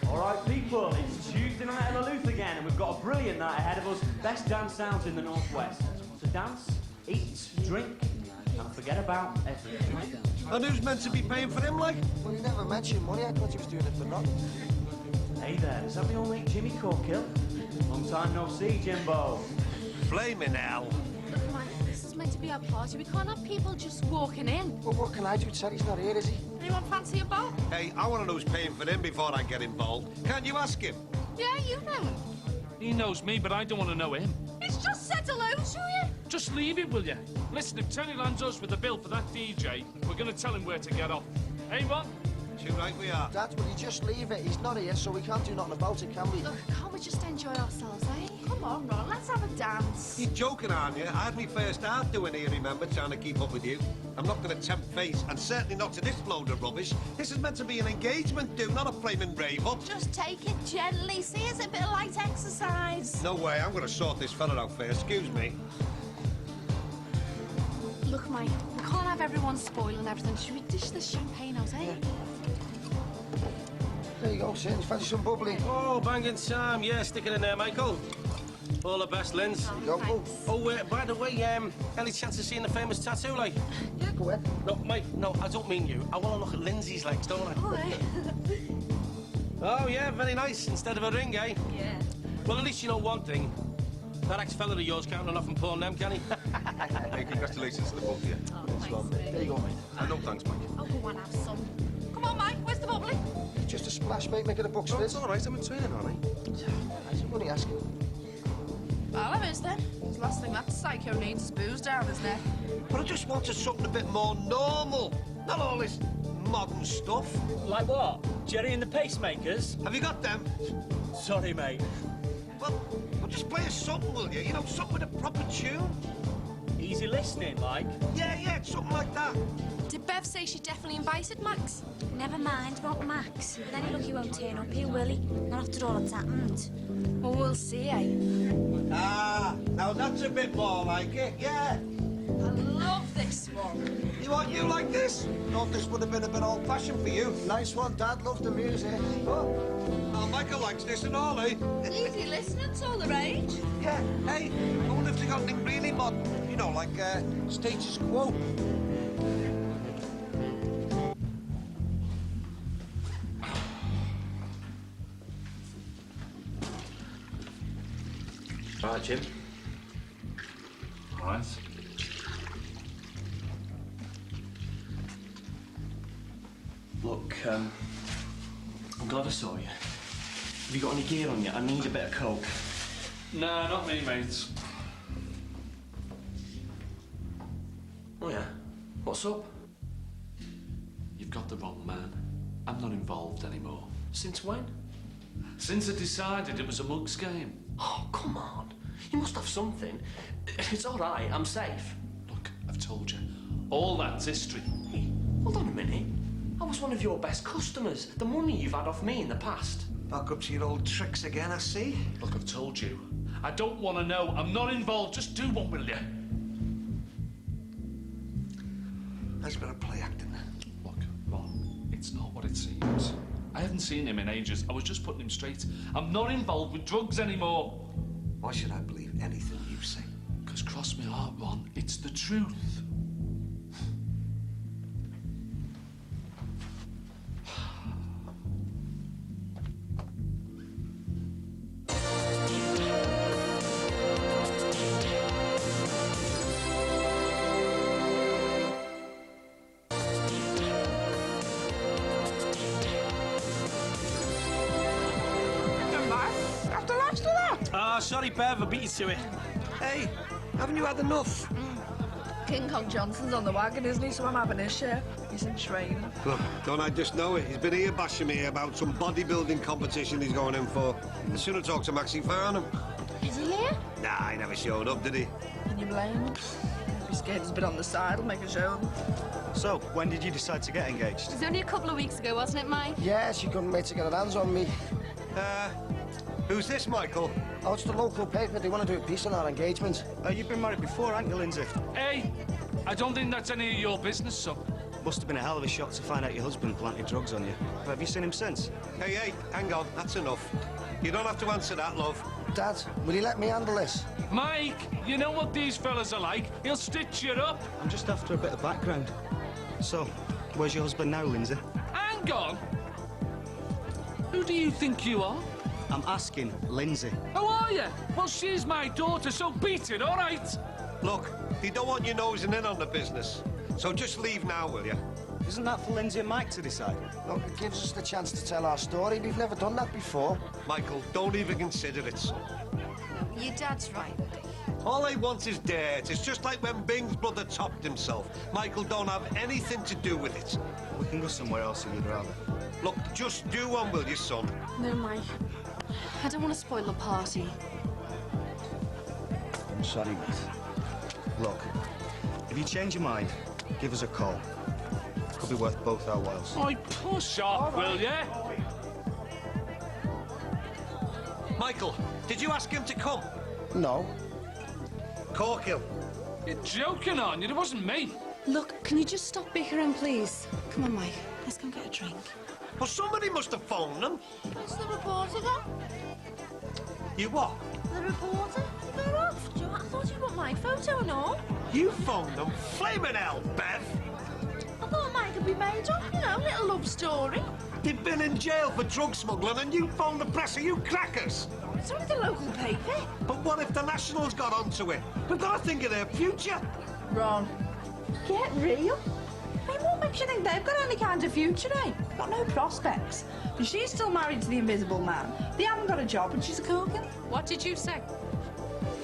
All right, people, it's Tuesday night at the Luth again, and we've got a brilliant night ahead of us. Best dance sounds in the Northwest. So dance, eat, drink, and forget about everything. And who's meant to be paying for him, like? Well, you never mentioned money. I thought he was doing it for nothing. Hey there, is that my old mate Jimmy Corkill? Long time no see, Jimbo. Flaming hell. Look, Mike, this is meant to be our party. We can't have people just walking in. Well, what can I do? Teddy's not here, is he? Anyone fancy a bowl? Hey, I want to know who's paying for him before I get involved. Can't you ask him? Yeah, you know him. He knows me, but I don't want to know him. He's just said hello to you. Just leave it, will you? Listen, if Teddy lands us with a bill for that DJ, we're going to tell him where to get off. Hey, what? Too right we are. Dad, will you just leave it? He's not here, so we can't do nothing about it, can we? Look, can't we just enjoy ourselves, eh? Come on, Ron, let's have a dance. You're joking, aren't you? I had me first art doing here, remember, trying to keep up with you. I'm not going to tempt fate, and certainly not to this load of rubbish. This is meant to be an engagement do, not a flaming rave-up. Just take it gently. See, it's a bit of light exercise. No way, I'm going to sort this fella out first. Excuse me. Look, Mike, we can't have everyone spoiling everything. Should we dish the champagne out, eh? There you go, Sin. Fancy some bubbly? Oh, banging Sam. Yeah, stick it in there, Michael. All the best, Linz. By the way, any chance of seeing the famous tattoo, like? Yeah, go ahead. No, Mike, no, I don't mean you. I want to look at Lindsay's legs, don't I? Oh, yeah, very nice. Instead of a ring, eh? Yeah. Well, at least you know one thing. That ex-fella of yours can't run off and pawn them, can he? Hey, congratulations to the both of you. There you go, mate. No thanks, Mike. Oh, go on, have some. Come on, Mike, where's the bubbly? Just a splash, mate. Make it a buck's Oh, fizz. it's all right. I'm in training, aren't I? Is it money asking? I'll have his then. The last thing that psycho needs is booze down his neck. But I just wanted something a bit more normal. Not all this modern stuff. Like what? Jerry and the Pacemakers? Have you got them? Sorry, mate. Well, just play us something, will you? You know, something with a proper tune. Easy listening, like? Yeah, something like that. Did Bev say she definitely invited Max? Never mind about Max. With any luck he won't turn up here, will he? Not after all that's happened. Well, we'll see, eh? Ah, now that's a bit more like it, yeah. I love this one. You want you like this? Thought this would have been a bit old-fashioned for you. Nice one, Dad. Love the music. Oh, Michael likes this and all, eh? Easy listening's all the rage. Yeah, hey, I wonder if they got anything really modern. You know, like, status quo. All right, Jim. All right. Look, I'm glad I saw you. Have you got any gear on you? I need a bit of coke. Nah, not me, mate. Oh, yeah? What's up? You've got the wrong man. I'm not involved anymore. Since when? Since I decided it was a mug's game. Oh, come on. You must have something. It's all right. I'm safe. Look, I've told you. All that's history. Hey, hold on a minute. I was one of your best customers. The money you've had off me in the past. Back up to your old tricks again, I see. Look, I've told you. I don't want to know. I'm not involved. Just do one, will you? That's better play acting. Look, Ron, it's not what it seems. I haven't seen him in ages. I was just putting him straight. I'm not involved with drugs anymore. Why should I believe anything you say? Because cross my heart, Ron, it's the truth. Oh, sorry, Bev, I beat you to it. Hey, haven't you had enough? King Kong Johnson's on the wagon, isn't he? So I'm having his share. He's in training. Look, don't I just know it? He's been here bashing me about some bodybuilding competition he's going in for. I should have talked to Maxie Farnham. Is he here? Nah, he never showed up, did he? Can you blame him? He's scared he's been on the side. He'll make a show. So, when did you decide to get engaged? It was only a couple of weeks ago, wasn't it, Mike? Yeah, she couldn't wait to get her hands on me. Who's this, Michael? Oh, it's the local paper. They want to do a piece on our engagement. You've been married before, haven't you, Lindsay? Hey, I don't think that's any of your business, son. Must have been a hell of a shock to find out your husband planted drugs on you. Have you seen him since? Hey, hang on. That's enough. You don't have to answer that, love. Dad, will you let me handle this? Mike, you know what these fellas are like. He'll stitch you up. I'm just after a bit of background. So, where's your husband now, Lindsay? Hang on. Who do you think you are? I'm asking Lindsay. How are you? Well, she's my daughter, so beat it, all right? Look, they don't want you nosing in on the business. So just leave now, will you? Isn't that for Lindsay and Mike to decide? Look, it gives us the chance to tell our story. We've never done that before. Michael, don't even consider it, son. No, your dad's right. All they want is dirt. It's just like when Bing's brother topped himself. Michael don't have anything to do with it. We can go somewhere else if you'd rather. Look, just do one, will you, son? No, Mike. I don't want to spoil the party. I'm sorry, mate. Look, if you change your mind, give us a call. Could be worth both our whiles. Oi, push off, will ya? Michael, did you ask him to come? No. Corkill. You're joking, aren't you? It wasn't me. Look, can you just stop bickering, please? Come on, Mike. Let's go and get a drink. Well, somebody must have phoned them. What's the reporter got? You what? The reporter? They're off. Do you know what? I thought you'd want my photo and all. You phoned them? Flaming hell, Bev! I thought mine could be made up, you know, little love story. They've been in jail for drug smuggling and you phoned the press. Are you crackers? It's only the local paper. But what if the Nationals got onto it? We've got to think of their future. Ron, get real. I mean, what makes you think they've got any kind of future, eh? Got no prospects. And she's still married to the invisible man. They haven't got a job and she's a cooking. What did you say?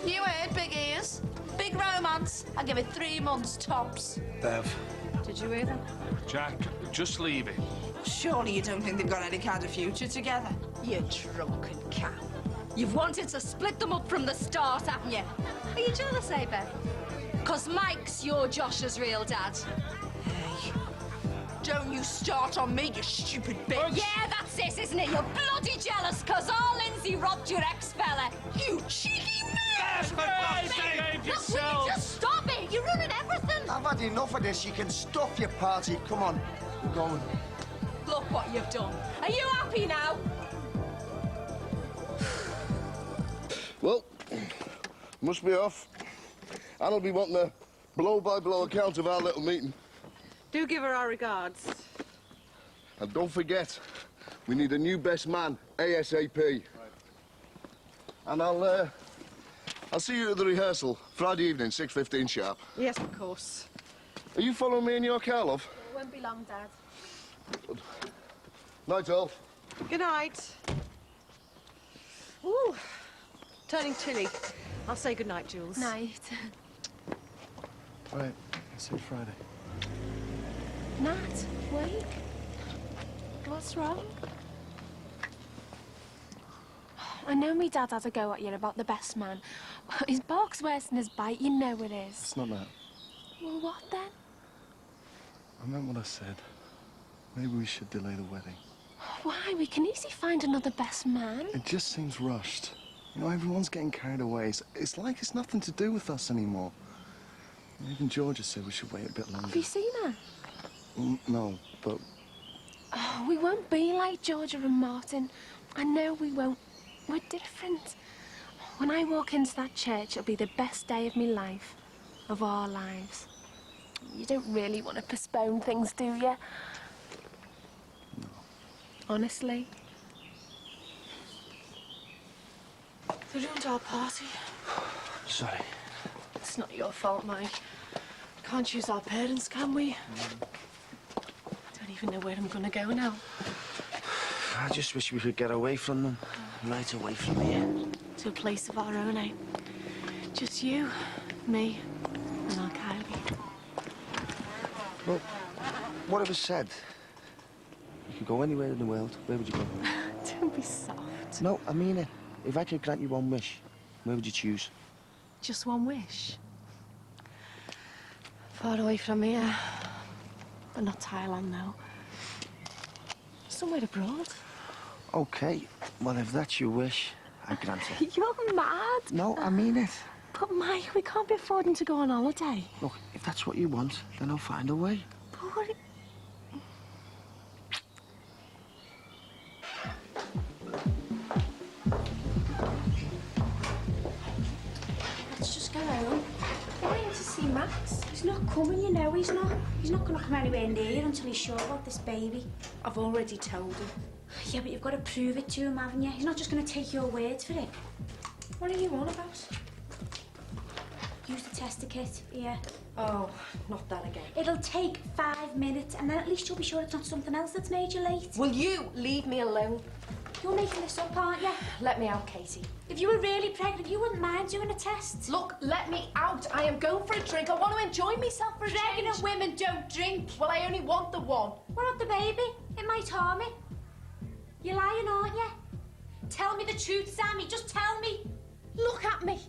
You heard, big ears. Big romance. I'll give it 3 months tops. Bev. Did you hear that? Jack, just leave it. Surely you don't think they've got any kind of future together? You drunken cat. You've wanted to split them up from the start, haven't you? Are you jealous, eh, Bev? 'Cause Mike's your Josh's real dad. Hey, don't you start on me, you stupid bitch. Yeah, that's it, isn't it? You're bloody jealous 'cause our Lindsay robbed your ex-fella. You cheeky man! Yes, for God's sake! Behave Look, will yourself! you just stop it? You're ruining everything. I've had enough of this. You can stuff your party. Come on, we're going. Look what you've done. Are you happy now? Well, must be off. Anne'll be wanting a blow-by-blow account of our little meeting. Do give her our regards. And don't forget, we need a new best man, ASAP. Right. And I'll see you at the rehearsal, Friday evening, 6:15 sharp. Yes, of course. Are you following me in your car, love? It won't be long, Dad. Good. Night, all. Good night. Ooh, turning chilly. I'll say good night, Jules. Night. Right, see you Friday. Nat, wait. What's wrong? I know me dad had a go at you about the best man. His bark's worse than his bite, you know it is. It's not that. Well, what then? I meant what I said. Maybe we should delay the wedding. Why? We can easily find another best man. It just seems rushed. You know, everyone's getting carried away. It's like it's nothing to do with us anymore. Even Georgia said we should wait a bit longer. Have you seen her? No, but Oh, we won't be like Georgia and Martin. I know we won't. We're different. When I walk into that church, it'll be the best day of my life. Of our lives. You don't really want to postpone things, do you? no. Honestly. They ruined our party. Sorry. It's not your fault, Mike. Can't choose our parents, can we? I don't even know where I'm gonna go now. I just wish we could get away from them. Right away from here. To a place of our own, eh? Just you, me, and our Kylie. Well, what if I said you could go anywhere in the world? Where would you go? Don't be soft. No, I mean it. If I could grant you one wish, where would you choose? Just one wish. Far away from here. But not Thailand, though. Somewhere abroad. Okay, well, if that's your wish, I grant it. You're mad. No, I mean it. But, Mike, we can't be affording to go on holiday. Look, if that's what you want, then I'll find a way. But what... Let's just go home. Why to see Max? He's not coming, you know he's not. He's not going to come anywhere near you until he's sure about this baby. I've already told him. Yeah, but you've got to prove it to him, haven't you? He's not just going to take your word for it. What are you on about? Use the tester kit, yeah. Oh, not that again. It'll take 5 minutes, and then at least you'll be sure it's not something else that's made you late. Will you leave me alone? You're making this up, aren't you? Let me out, Katie. If you were really pregnant, you wouldn't mind doing a test. Look, let me out. I am going for a drink. I want to enjoy myself for a change. Pregnant women don't drink. Well, I only want the one. What about the baby? It might harm it. You're lying, aren't you? Tell me the truth, Sammy. Just tell me. Look at me.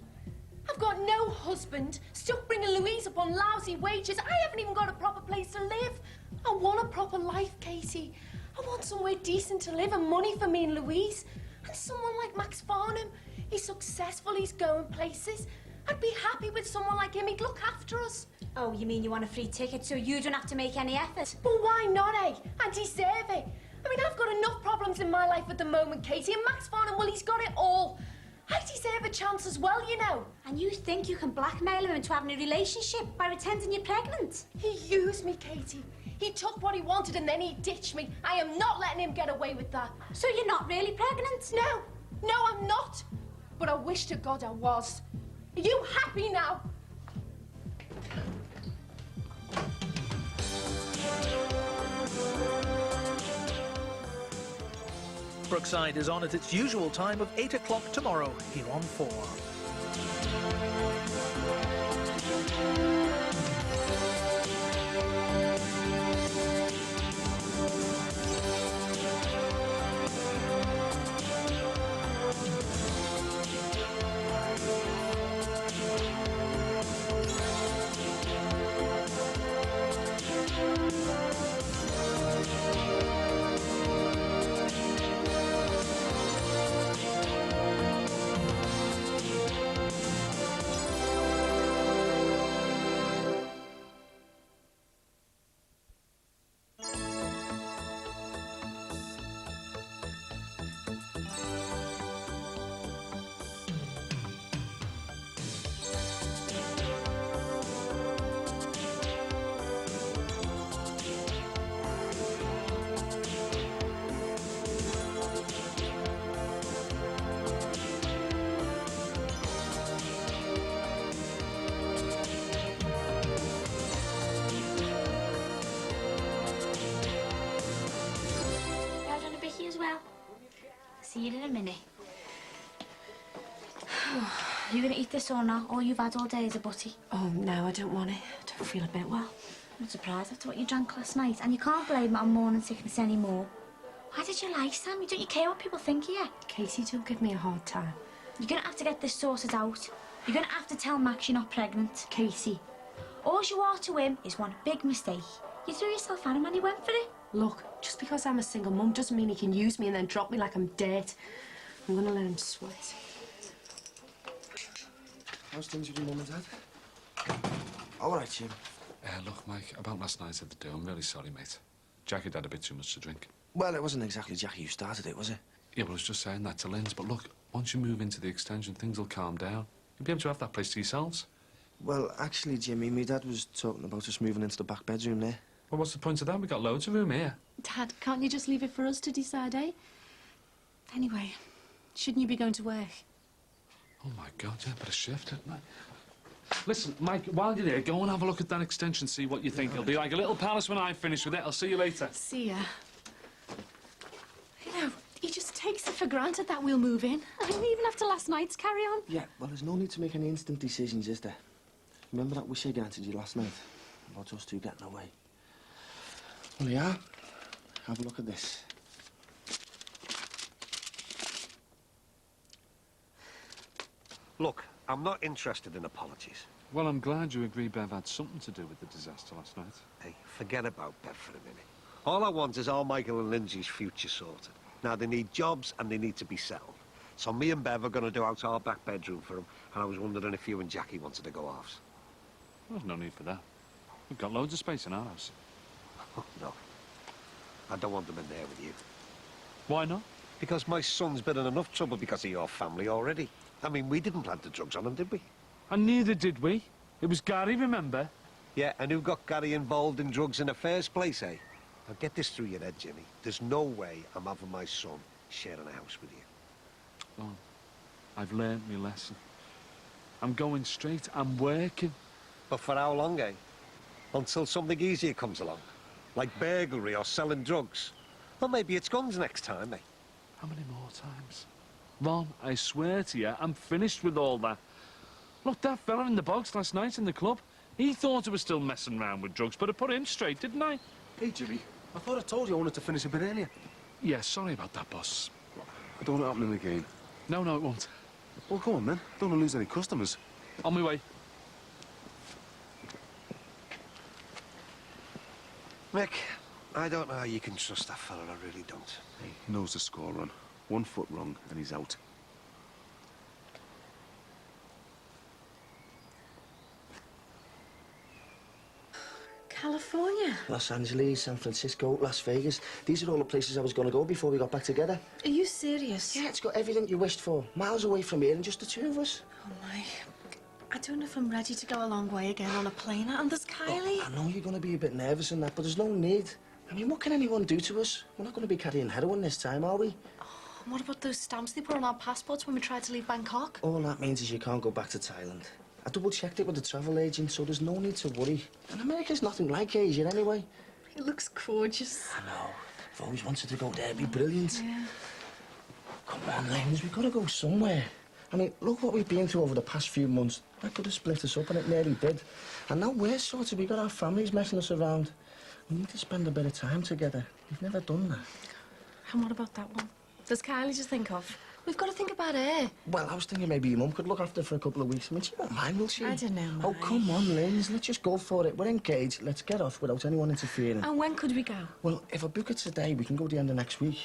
I've got no husband, stuck bringing Louise up on lousy wages. I haven't even got a proper place to live. I want a proper life, Katie. I want somewhere decent to live and money for me and Louise. And someone like Max Farnham. He's successful, he's going places. I'd be happy with someone like him. He'd look after us. Oh, you mean you want a free ticket so you don't have to make any effort? Well, why not, eh? I deserve it. I mean, I've got enough problems in my life at the moment, Katie, and Max Farnham, well, he's got it all. I deserve a chance as well, you know. And you think you can blackmail him into having a relationship by pretending you're pregnant? He used me, Katie. He took what he wanted and then he ditched me. I am not letting him get away with that. So you're not really pregnant? No, I'm not. But I wish to God I was. Are you happy now? Brookside is on at its usual time of 8 o'clock tomorrow, here on 4. See you in a minute. You gonna eat this or not? All you've had all day is a butty. Oh, no, I don't want it. I don't feel a bit well. I'm surprised after what you drank last night. And you can't blame it on morning sickness anymore. Why did you lie, Sam? Don't you care what people think of you? Katie, don't give me a hard time. You're gonna have to get this sorted out. You're gonna have to tell Max you're not pregnant. Katie. All you are to him is one big mistake. You threw yourself at him and he went for it. Look, just because I'm a single mum doesn't mean he can use me and then drop me like I'm dirt. I'm gonna let him sweat. How's things with your mum and dad? All right, Jim. Look, Mike, about last night at the do, I'm really sorry, mate. Jackie had a bit too much to drink. Well, it wasn't exactly Jackie who started it, was it? Yeah, but I was just saying that to Linz. But look, once you move into the extension, things will calm down. You'll be able to have that place to yourselves. Well, actually, Jimmy, my dad was talking about us moving into the back bedroom there. Well, what's the point of that? We've got loads of room here. Dad, can't you just leave it for us to decide, eh? Anyway, shouldn't you be going to work? Oh, my God, yeah, but a shift, isn't it? Listen, Mike, while you're there, go and have a look at that extension, see what you think. It'll be like a little palace when I finish with it. I'll see you later. See ya. You know, he just takes it for granted that we'll move in. I mean, even after last night's carry on. Yeah, well, there's no need to make any instant decisions, is there? Remember that wish I granted you last night about us two getting away? Well, yeah. Have a look at this. Look, I'm not interested in apologies. Well, I'm glad you agree Bev had something to do with the disaster last night. Hey, forget about Bev for a minute. All I want is all Michael and Lindsay's future sorted. Now, they need jobs and they need to be settled. So me and Bev are going to do out our back bedroom for them, and I was wondering if you and Jackie wanted to go halves. There's no need for that. We've got loads of space in our house. Oh, no. I don't want them in there with you. Why not? Because my son's been in enough trouble because of your family already. I mean, we didn't plant the drugs on him, did we? And neither did we. It was Gary, remember? Yeah, and who got Gary involved in drugs in the first place, eh? Now, get this through your head, Jimmy. There's no way I'm having my son sharing a house with you. Oh, I've learned my lesson. I'm going straight. I'm working. But for how long, eh? Until something easier comes along. Like burglary or selling drugs. Well, maybe it's guns next time, eh? How many more times? Ron, I swear to you, I'm finished with all that. Look, that fella in the box last night in the club, he thought I was still messing around with drugs, but I put him straight, didn't I? Hey, Jimmy, I thought I told you I wanted to finish a bit earlier. Yeah, sorry about that, boss. I don't want it happening again. No, it won't. Well, come on, then. Don't want to lose any customers. On my way. Mick, I don't know how you can trust that fella, I really don't. He knows the score, Ron. 1 foot wrong, and he's out. California? Los Angeles, San Francisco, Las Vegas. These are all the places I was going to go before we got back together. Are you serious? Yeah, it's got everything you wished for. Miles away from here and just the two of us. Oh, my. I don't know if I'm ready to go a long way again on a plane. And there's Kylie. Oh, I know you're going to be a bit nervous and that, but there's no need. I mean, what can anyone do to us? We're not going to be carrying heroin this time, are we? And what about those stamps they put on our passports when we tried to leave Bangkok? All that means is you can't go back to Thailand. I double-checked it with the travel agent, so there's no need to worry. And America's nothing like Asia anyway. It looks gorgeous. I know. I've always wanted to go there. It'd be brilliant. Yeah. Come on, Lanes, we've got to go somewhere. I mean, look what we've been through over the past few months. That could have split us up, and it nearly did. And now we're sorted. We've got our families messing us around. We need to spend a bit of time together. We've never done that. And what about that one? Does Kylie just think of? We've got to think about her. Well, I was thinking maybe your mum could look after her for a couple of weeks. I mean, she won't mind, will she? I don't know, Mum. Oh, come on, Liz. Let's just go for it. We're engaged. Let's get off without anyone interfering. And when could we go? Well, if I book it today, we can go the end of next week.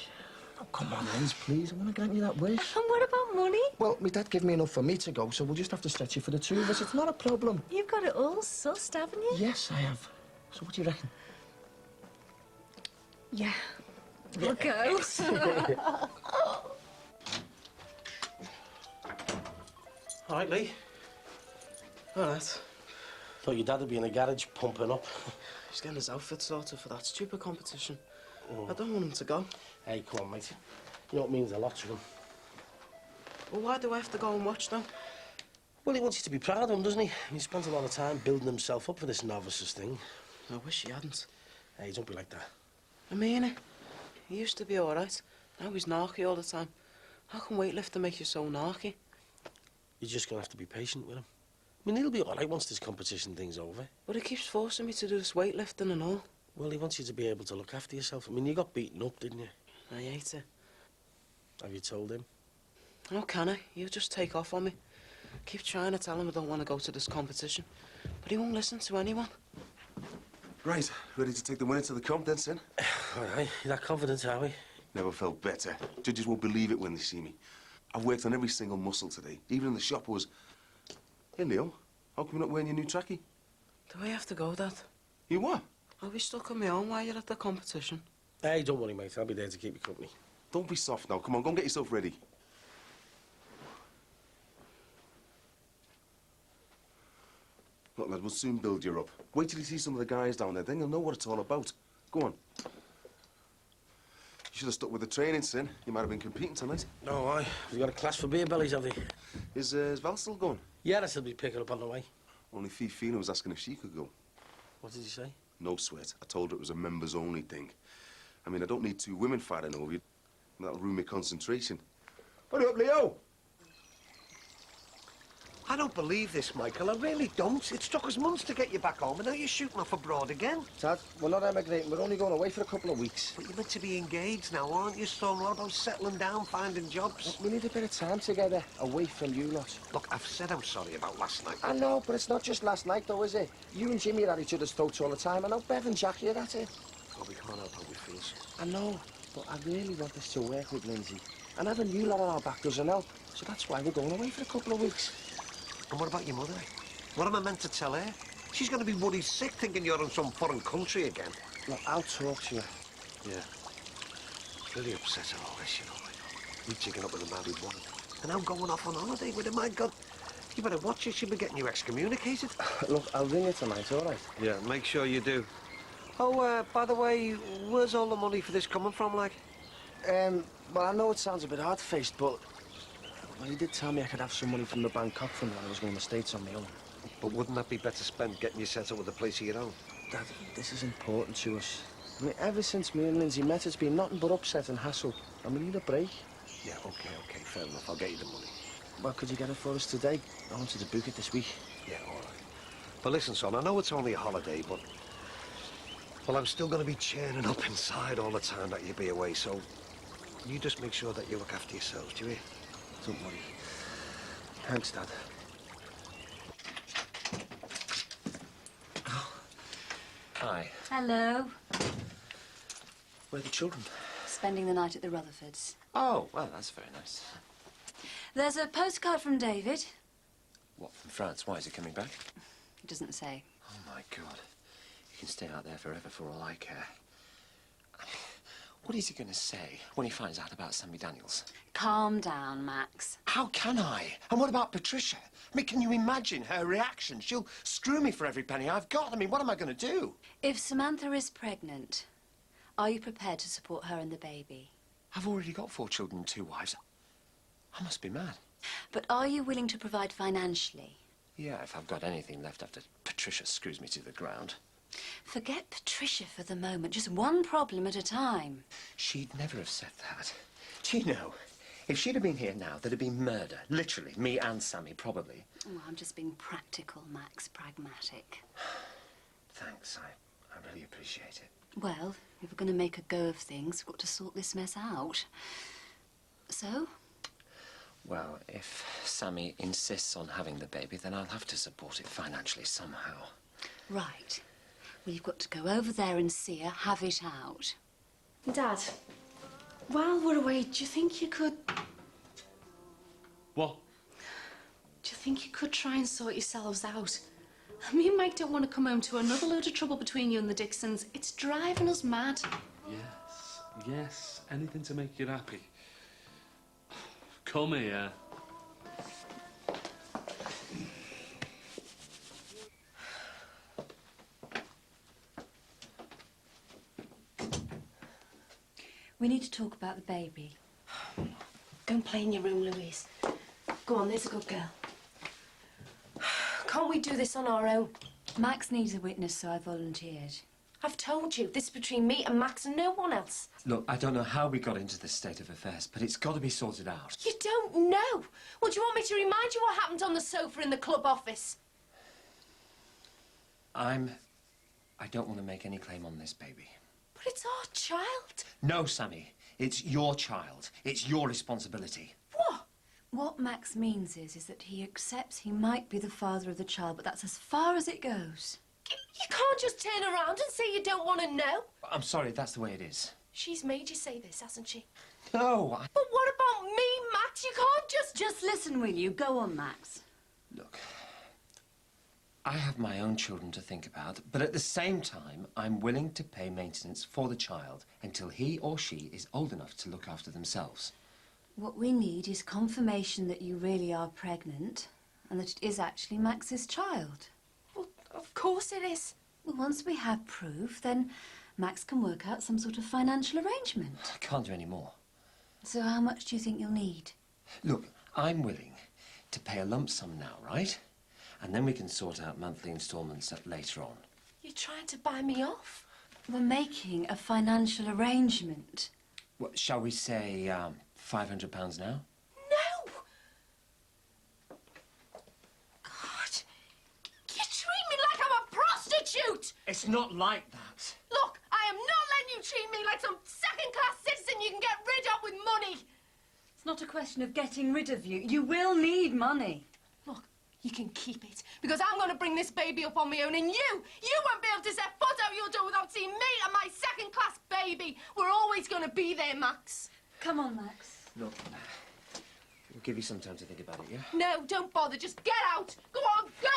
Oh, come on, Liz, please. I want to grant you that wish. And what about money? Well, my dad gave me enough for me to go, so we'll just have to stretch it for the two of us. It's not a problem. You've got it all sussed, haven't you? Yes, I have. So what do you reckon? Yeah. We'll go. All right, Lee. All right. Thought your dad would be in the garage pumping up. He's getting his outfit sorted for that stupid competition. I don't want him to go. Hey, come on, mate. You know it means a lot to him. Well, why do I have to go and watch them? Well, he wants you to be proud of him, doesn't he? He spent a lot of time building himself up for this novices thing. I wish he hadn't. Hey, don't be like that. I mean it. He used to be all right. Now he's narky all the time. How can weightlifting make you so narky? You're just going to have to be patient with him. I mean, he'll be all right once this competition thing's over. But he keeps forcing me to do this weightlifting and all. Well, he wants you to be able to look after yourself. I mean, you got beaten up, didn't you? I hate it. Have you told him? How can I? He'll just take off on me. Keep trying to tell him I don't want to go to this competition. But he won't listen to anyone. Right, ready to take the winner to the comp then, Sin? All right, you're that confident, are we? Never felt better. Judges won't believe it when they see me. I've worked on every single muscle today. Even in the shop I was... Hey, Leo, how come you're not wearing your new trackie? Do I have to go, Dad? You what? I'll be stuck on my own while you're at the competition. Hey, don't worry, mate. I'll be there to keep you company. Don't be soft now. Come on, go and get yourself ready. Look, lad, we'll soon build you up. Wait till you see some of the guys down there, then you'll know what it's all about. Go on. You should have stuck with the training, Sin. You might have been competing tonight. No, aye. We've got a class for beer bellies, have they? Is Val still going? Yeah, that'll be picking up on the way. Only Fifina was asking if she could go. What did you say? No sweat. I told her it was a members-only thing. I mean, I don't need two women fighting over you. That'll ruin my concentration. Hurry up, Leo! I don't believe this, Michael. I really don't. It's took us months to get you back home, and now you're shooting off abroad again. Dad, we're not emigrating. We're only going away for a couple of weeks. But you're meant to be engaged now, aren't you, son? What about settling down, finding jobs? Look, we need a bit of time together, away from you lot. Look, I've said I'm sorry about last night. I know, but it's not just last night, though, is it? You and Jimmy are at each other's throats all the time, and now Bev and Jackie are at it. Well, we can't help how we feel, son. I know, But I really want this to work with Lindsay. And having you lot on our back doesn't help. So that's why we're going away for a couple of weeks. And what about your mother? What am I meant to tell her? She's going to be worried sick thinking you're in some foreign country again. Look, I'll talk to you. Yeah. Really upset at all this, you know. You taking up with a married woman. And I'm going off on holiday with her, my God. You better watch her, she'll be getting you excommunicated. Look, I'll ring her tonight, all right? Yeah, make sure you do. Oh, by the way, where's all the money for this coming from, like? Well, I know it sounds a bit hard-faced, but... Well, he did tell me I could have some money from the Bangkok fund when I was going to the States on my own. But wouldn't that be better spent getting you set up with a place of your own? Dad, this is important to us. I mean, ever since me and Lindsay met, it's been nothing but upset and hassle. And we need a break. Yeah, okay, fair enough. I'll get you the money. Well, could you get it for us today? I wanted to book it this week. Yeah, all right. But listen, son, I know it's only a holiday, but... Well, I'm still going to be churning up inside all the time that you'll be away, so... You just make sure that you look after yourselves, do you hear? Don't worry. Thanks, Dad. Hi. Hello. Where are the children? Spending the night at the Rutherfords. Oh, well, that's very nice. There's a postcard from David. What, from France? Why is he coming back? He doesn't say. Oh, my God. He can stay out there forever for all I care. What is he going to say when he finds out about Sammy Daniels? Calm down, Max. How can I? And what about Patricia? I mean, can you imagine her reaction? She'll screw me for every penny I've got. I mean, what am I going to do? If Samantha is pregnant, are you prepared to support her and the baby? I've already got 4 children and 2 wives. I must be mad. But are you willing to provide financially? Yeah, if I've got anything left after Patricia screws me to the ground. Forget Patricia for the moment. Just one problem at a time. She'd never have said that. Do you know, if she'd have been here now, there'd have been murder. Literally, me and Sammy, probably. Oh, I'm just being practical, Max. Pragmatic. Thanks, I really appreciate it. Well, if we're going to make a go of things, we've got to sort this mess out. So? Well, if Sammy insists on having the baby, then I'll have to support it financially somehow. Right. Well, you've got to go over there and see her, have it out. Dad, while we're away, do you think you could... What? Do you think you could try and sort yourselves out? Me and Mike don't want to come home to another load of trouble between you and the Dixons. It's driving us mad. Yes, anything to make you happy. Come here. We need to talk about the baby. Go and play in your room, Louise. Go on, there's a good girl. Can't we do this on our own? Max needs a witness, so I volunteered. I've told you, this is between me and Max and no one else. Look, I don't know how we got into this state of affairs, but it's got to be sorted out. You don't know. Well, do you want me to remind you what happened on the sofa in the club office? I don't want to make any claim on this baby. But it's our child. No, Sammy. It's your child. It's your responsibility. What? What Max means is that he accepts he might be the father of the child, but that's as far as it goes. You can't just turn around and say you don't want to know. I'm sorry, that's the way it is. She's made you say this, hasn't she? No, But what about me, Max? You can't just... Just listen, will you? Go on, Max. Look, I have my own children to think about, but at the same time, I'm willing to pay maintenance for the child until he or she is old enough to look after themselves. What we need is confirmation that you really are pregnant and that it is actually Max's child. Well, of course it is. Well, once we have proof, then Max can work out some sort of financial arrangement. I can't do any more. So how much do you think you'll need? Look, I'm willing to pay a lump sum now, right? And then we can sort out monthly instalments later on. You're trying to buy me off? We're making a financial arrangement. What, shall we say £500 now? No! God, you treat me like I'm a prostitute! It's not like that. Look, I am not letting you treat me like some second-class citizen you can get rid of with money. It's not a question of getting rid of you. You will need money. Look, You can keep it, because I'm going to bring this baby up on my own, and you won't be able to set foot out your door without seeing me and my second-class baby. We're always going to be there, Max. Come on, Max. Look, we'll give you some time to think about it, yeah? No, don't bother. Just get out. Go on, go!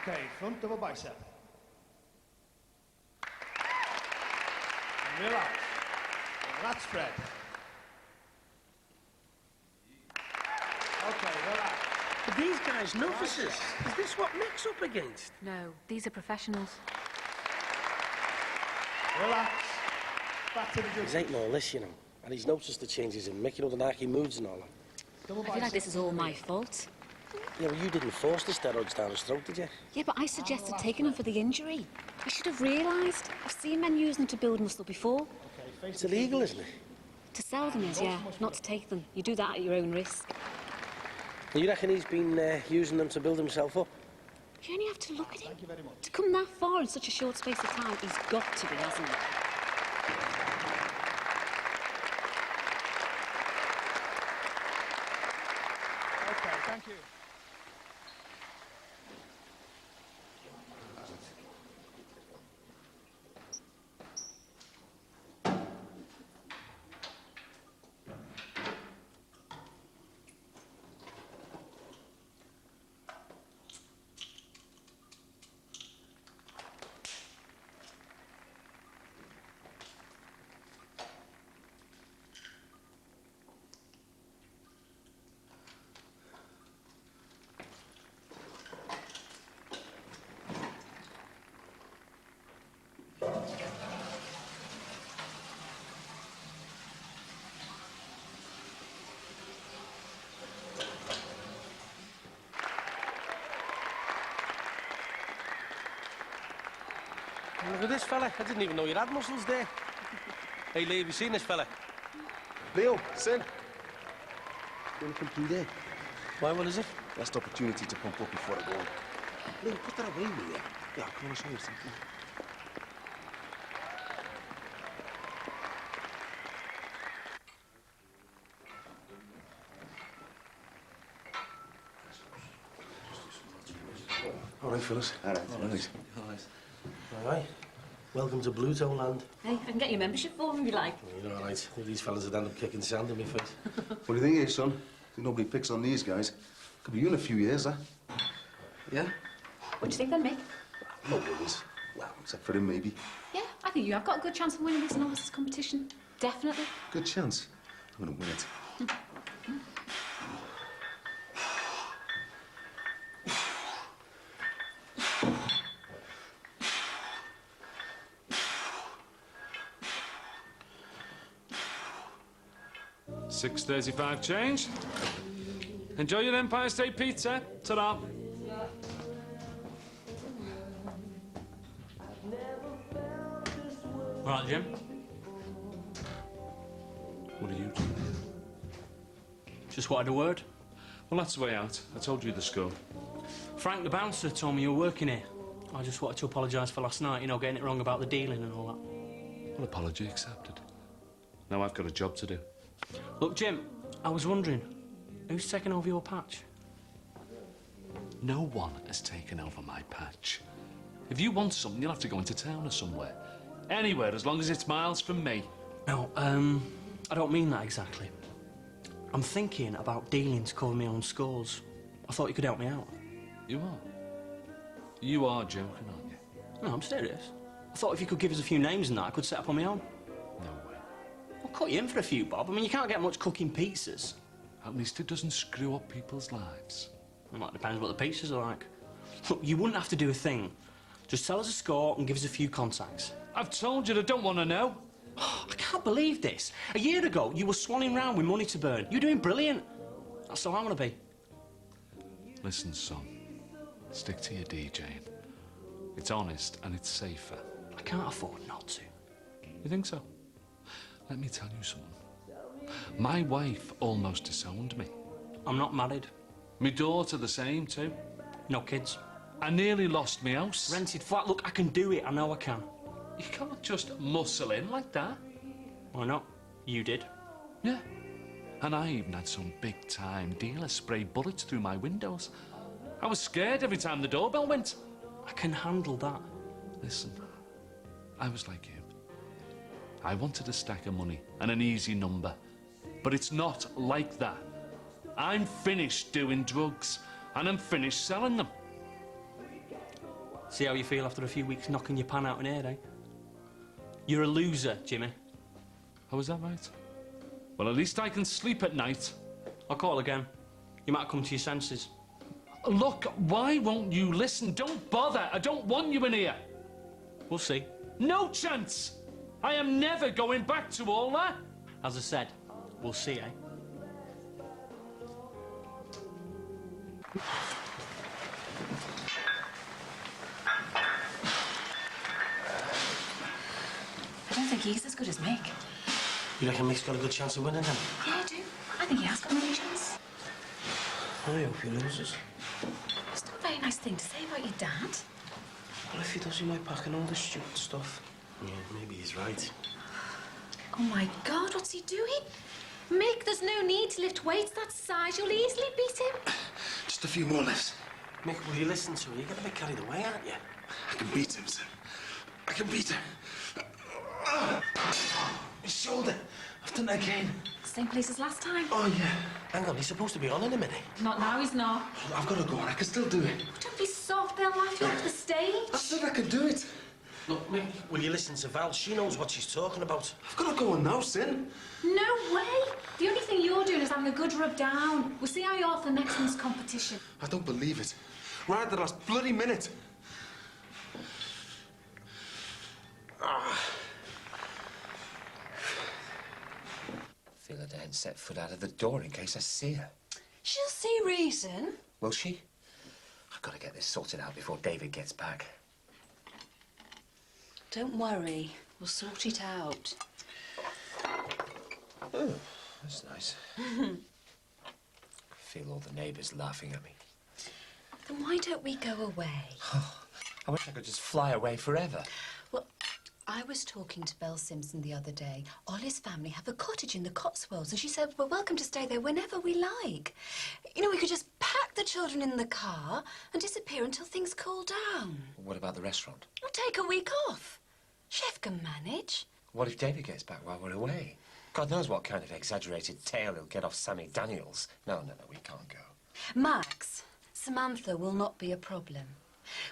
Okay, front double bicep. And relax. That's spread. Okay, relax. But these guys novices. Is this what Mick's up against? No, these are professionals. Relax. Back to the He's ain't no less, you know. And he's noticed the changes in Mick, you know, the narky moods and all that. I feel like this is all my fault. Yeah, well, you didn't force the steroids down his throat, did you? Yeah, but I suggested taking them for the injury. I should have realised. I've seen men use them to build muscle before. It's illegal, isn't it? To sell them is, yeah, not to take them. You do that at your own risk. And you reckon he's been using them to build himself up? You only have to look at him. To come that far in such a short space of time, he's got to be, hasn't he? Okay, thank you. Look at this fella. I didn't even know you had muscles there. Hey, Lee, have you seen this fella? Leo, Sin. Gonna come through there. Why, what is it? Last opportunity to pump up before I go on. Leo, put that away, will you? Yeah, come on, I'll show you something. All right, fellas. All right, all right. All right. Welcome to Bluto land. Hey, I can get your membership form if you like. You're all right. These fellas would end up kicking sand in my face. What do you think is, son? Think nobody picks on these guys. Could be you in a few years, huh? Yeah? What do you think then, Mick? No worries. Well, except for him, maybe. Yeah, I think you have got a good chance of winning this novices competition. Definitely. Good chance. I'm gonna win it. $6.35 change. Enjoy your Empire State Pizza. Ta-da. Right, Jim. What are you doing? Just wanted a word. Well, that's the way out. I told you the score. Frank, the bouncer, told me you were working here. I just wanted to apologise for last night, you know, getting it wrong about the dealing and all that. Well, apology accepted. Now I've got a job to do. Look, Jim, I was wondering, who's taking over your patch? No one has taken over my patch. If you want something, you'll have to go into town or somewhere. Anywhere, as long as it's miles from me. No, I don't mean that exactly. I'm thinking about dealing to cover my own scores. I thought you could help me out. You are? You are joking, aren't you? No, I'm serious. I thought if you could give us a few names and that, I could set up on my own. No way. I'll cut you in for a few, Bob. I mean, you can't get much cooking pizzas. At least it doesn't screw up people's lives. Well, that depends what the pizzas are like. Look, you wouldn't have to do a thing. Just tell us a score and give us a few contacts. I've told you I don't want to know. I can't believe this. A year ago, you were swanning round with money to burn. You're doing brilliant. That's all I want to be. Listen, son. Stick to your DJing. It's honest and it's safer. I can't afford not to. You think so? Let me tell you something. My wife almost disowned me. I'm not married. My daughter the same too. No kids. I nearly lost my house. Rented flat. Look, I can do it. I know I can. You can't just muscle in like that. Why not? You did. Yeah. And I even had some big-time dealer spray bullets through my windows. I was scared every time the doorbell went. I can handle that. Listen, I was like you. I wanted a stack of money and an easy number. But it's not like that. I'm finished doing drugs, and I'm finished selling them. See how you feel after a few weeks knocking your pan out in here, eh? You're a loser, Jimmy. Oh, is that right? Well, at least I can sleep at night. I'll call again. You might come to your senses. Look, why won't you listen? Don't bother. I don't want you in here. We'll see. No chance. I am never going back to all that. As I said, we'll see, eh? I don't think he's as good as Mick. You reckon Mick's got a good chance of winning then? Yeah, I do. I think he has got a good chance. I hope he loses. It's not a very nice thing to say about your dad. Well, if he does, he might pack in all this stupid stuff. Yeah, maybe he's right. Oh, my God, what's he doing? Mick, there's no need to lift weights that size. You'll easily beat him. Just a few more lifts. Mick, will you listen to me? You're getting a bit carried away, aren't you? I can beat him, sir. I can beat him. His shoulder. I've done that again. Same place as last time. Oh, yeah. Hang on, he's supposed to be on in a minute. Not now, he's not. I've got to go on. I can still do it. Don't be soft, they'll laugh you off the stage. I said I could do it. Look, Mick, will you listen to Val? She knows what she's talking about. I've got to go on now, Sin. No way. The only thing you're doing is having a good rub down. We'll see how you are for next month's competition. I don't believe it. Right at the last bloody minute. I feel I daren't set foot out of the door in case I see her. She'll see reason. Will she? I've got to get this sorted out before David gets back. Don't worry. We'll sort it out. Oh, that's nice. I feel all the neighbours laughing at me. Then why don't we go away? I wish I could just fly away forever. Well, I was talking to Belle Simpson the other day. Ollie's family have a cottage in the Cotswolds, and she said we're welcome to stay there whenever we like. You know, we could just pack the children in the car and disappear until things cool down. What about the restaurant? Or take a week off. Chef can manage. What if David gets back while we're away? God knows what kind of exaggerated tale he'll get off Sammy Daniels. No, we can't go. Max, Samantha will not be a problem.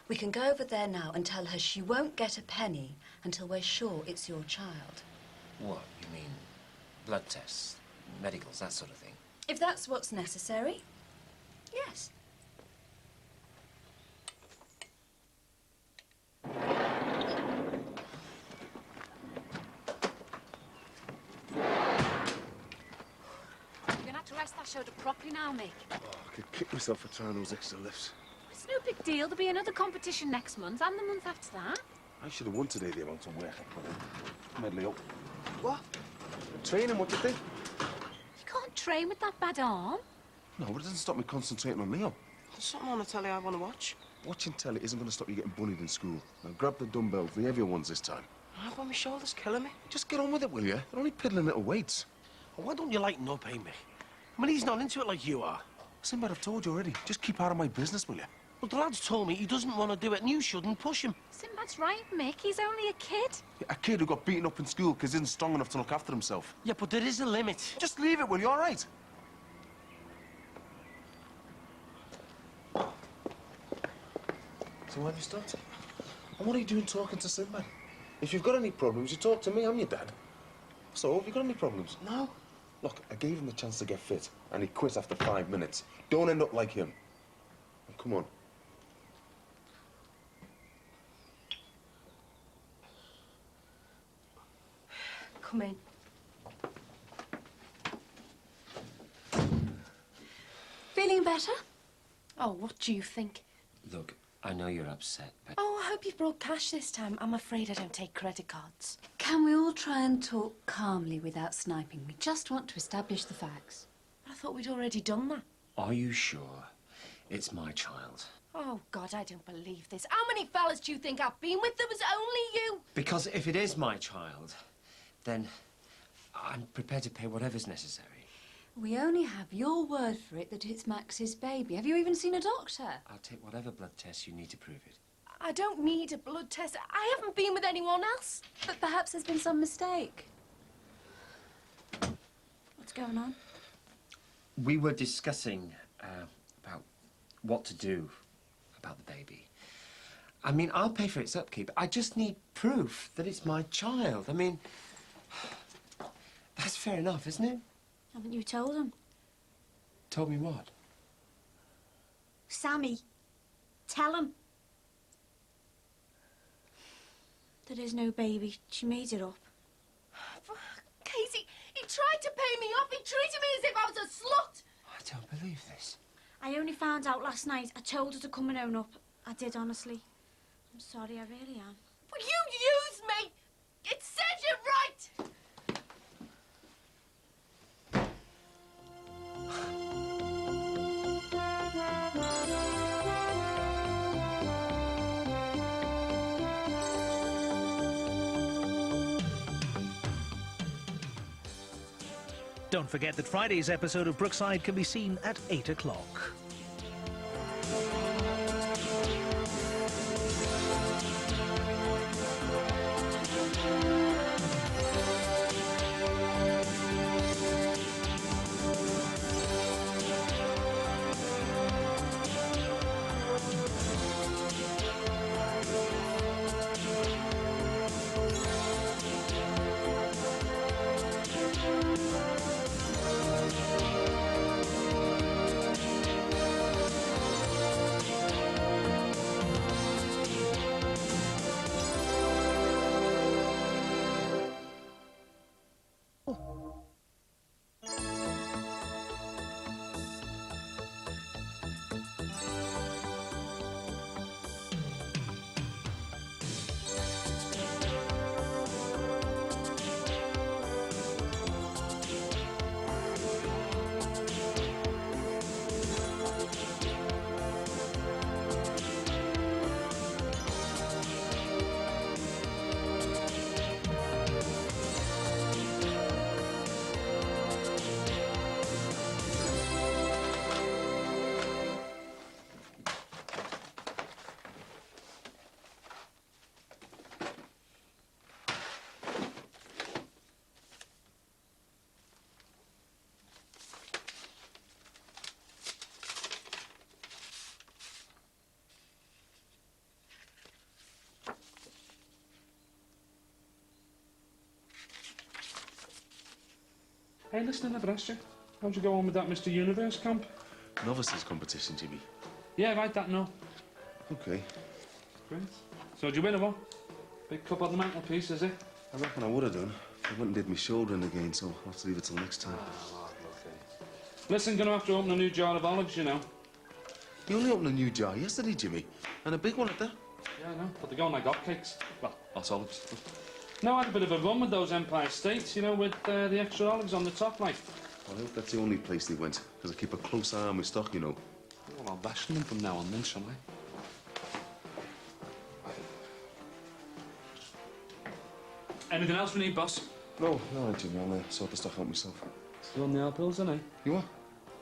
We can go over there now and tell her she won't get a penny until we're sure it's your child. What, you mean blood tests, medicals, that sort of thing? If that's what's necessary, yes. You're going to have to rest that shoulder properly now, Mick. Oh, I could kick myself for trying those extra lifts. It's no big deal. There'll be another competition next month and the month after that. I should have won today the amount of work I put in. Medley up. What? Training, what do you think? You can't train with that bad arm. No, but it doesn't stop me concentrating on Leo. There's something on the telly I want to watch. Watching telly isn't going to stop you getting bullied in school. Now grab the dumbbells, the heavier ones this time. Oh, but my shoulder's killing me. Just get on with it, will you? They're only piddling little weights. Well, why don't you lighten up, eh, Mick? I mean, he's not into it like you are. Sinbad, I've told you already. Just keep out of my business, will you? Well, the lad's told me he doesn't want to do it, and you shouldn't push him. Sinbad's right, Mick. He's only a kid. Yeah, a kid who got beaten up in school because he isn't strong enough to look after himself. Yeah, but there is a limit. Just leave it, will you? All right? So why have you stopped? And what are you doing talking to Sinbad? If you've got any problems, you talk to me. I'm your dad. So, have you got any problems? No. Look, I gave him the chance to get fit, and he quit after 5 minutes. Don't end up like him. Now, come on. Come in. Feeling better? Oh, what do you think? Look, I know you're upset, but... Oh, I hope you've brought cash this time. I'm afraid I don't take credit cards. Can we all try and talk calmly without sniping? We just want to establish the facts. I thought we'd already done that. Are you sure it's my child? Oh, God, I don't believe this. How many fellas do you think I've been with? There was only you. Because if it is my child, then I'm prepared to pay whatever's necessary. We only have your word for it that it's Max's baby. Have you even seen a doctor? I'll take whatever blood tests you need to prove it. I don't need a blood test. I haven't been with anyone else. But perhaps there's been some mistake. What's going on? We were discussing about what to do about the baby. I mean, I'll pay for its upkeep. I just need proof that it's my child. I mean, that's fair enough, isn't it? Haven't you told him? Told me what? Sammy, tell him. There is no baby. She made it up. Casey, he tried to pay me off. He treated me as if I was a slut. I don't believe this. I only found out last night. I told her to come and own up. I did, honestly. I'm sorry, I really am. But you used me. It said you're right. Don't forget that Friday's episode of Brookside can be seen at 8 o'clock. Hey, listen, I never asked you. How'd you go on with that Mr. Universe camp? Novices competition, Jimmy. Yeah, right, that no. Okay. Great. So, did you win or what? Big cup on the mantelpiece, is it? I reckon I would have done. I went and did my shouldering again, so I'll have to leave it till next time. Listen, gonna have to open a new jar of olives, you know. You only opened a new jar yesterday, Jimmy. And a big one at that. Yeah, I know, but they're going like hotcakes. Well, hot olives. No, I had a bit of a run with those Empire States, you know, with the extra olives on the top, like. Well, I hope that's the only place they went, because I keep a close eye on my stock, you know. Well, I'll ration them from now on then, shall I? Anything else we need, boss? No, Jimmy, I'll sort the stuff out myself. Still on the R pills, aren't I? You are?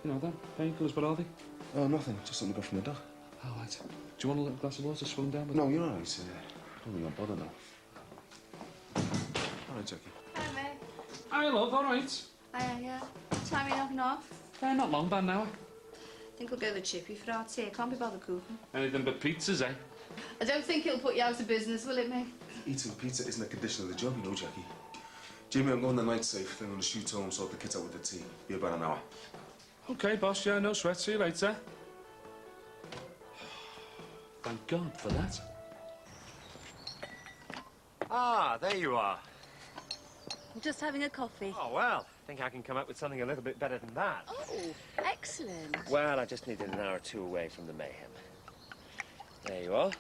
You know them, painkillers, what are they? Oh, nothing, just something I got from the doc. Oh, right. Do you want a little glass of water to swim down with? No, you're all right. I don't think I'll bother now. All right, Jackie. Hi, mate. Hi, love, all right. Yeah. Time you knocking off? Not long, about an hour. I think we'll go to Chippy for our tea. I can't be bothered cooking. Anything but pizzas, eh? I don't think it'll put you out of business, will it, mate? Eating pizza isn't a condition of the job, you know, Jackie. Jimmy, I'm going the night safe, then I'm going to shoot home, sort the kids out with the tea. Be about an hour. Okay, boss, yeah, no sweat. See you later. Thank God for that. Ah, there you are. I'm just having a coffee. Oh, well, I think I can come up with something a little bit better than that. Oh, excellent. Well, I just needed an hour or two away from the mayhem. There you are.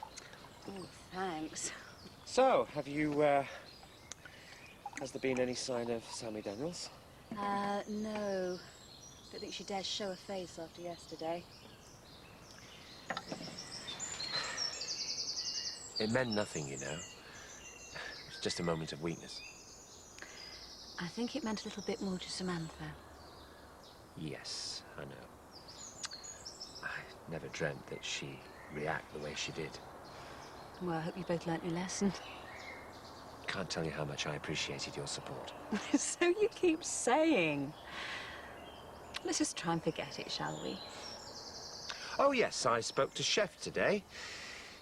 Oh, thanks. So, have you Has there been any sign of Sammy Daniels? No. Don't think she dares show her face after yesterday. It meant nothing, you know. It's just a moment of weakness. I think it meant a little bit more to Samantha. Yes, I know. I never dreamt that she'd react the way she did. Well, I hope you both learnt your lesson. Can't tell you how much I appreciated your support. So you keep saying. Let's just try and forget it, shall we? Oh, yes, I spoke to Chef today.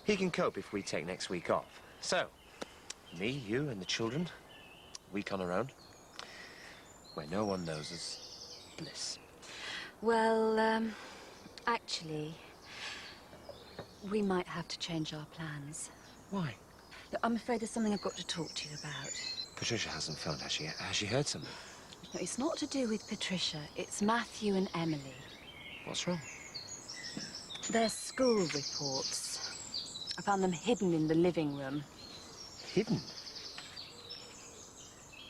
He can cope if we take next week off. So, me, you, and the children, week on our own, where no one knows us, bliss. Well, actually, we might have to change our plans. Why? Look, I'm afraid there's something I've got to talk to you about. Patricia hasn't phoned, has she? Has she heard something? No, it's not to do with Patricia. It's Matthew and Emily. What's wrong? Their school reports. I found them hidden in the living room. Hidden?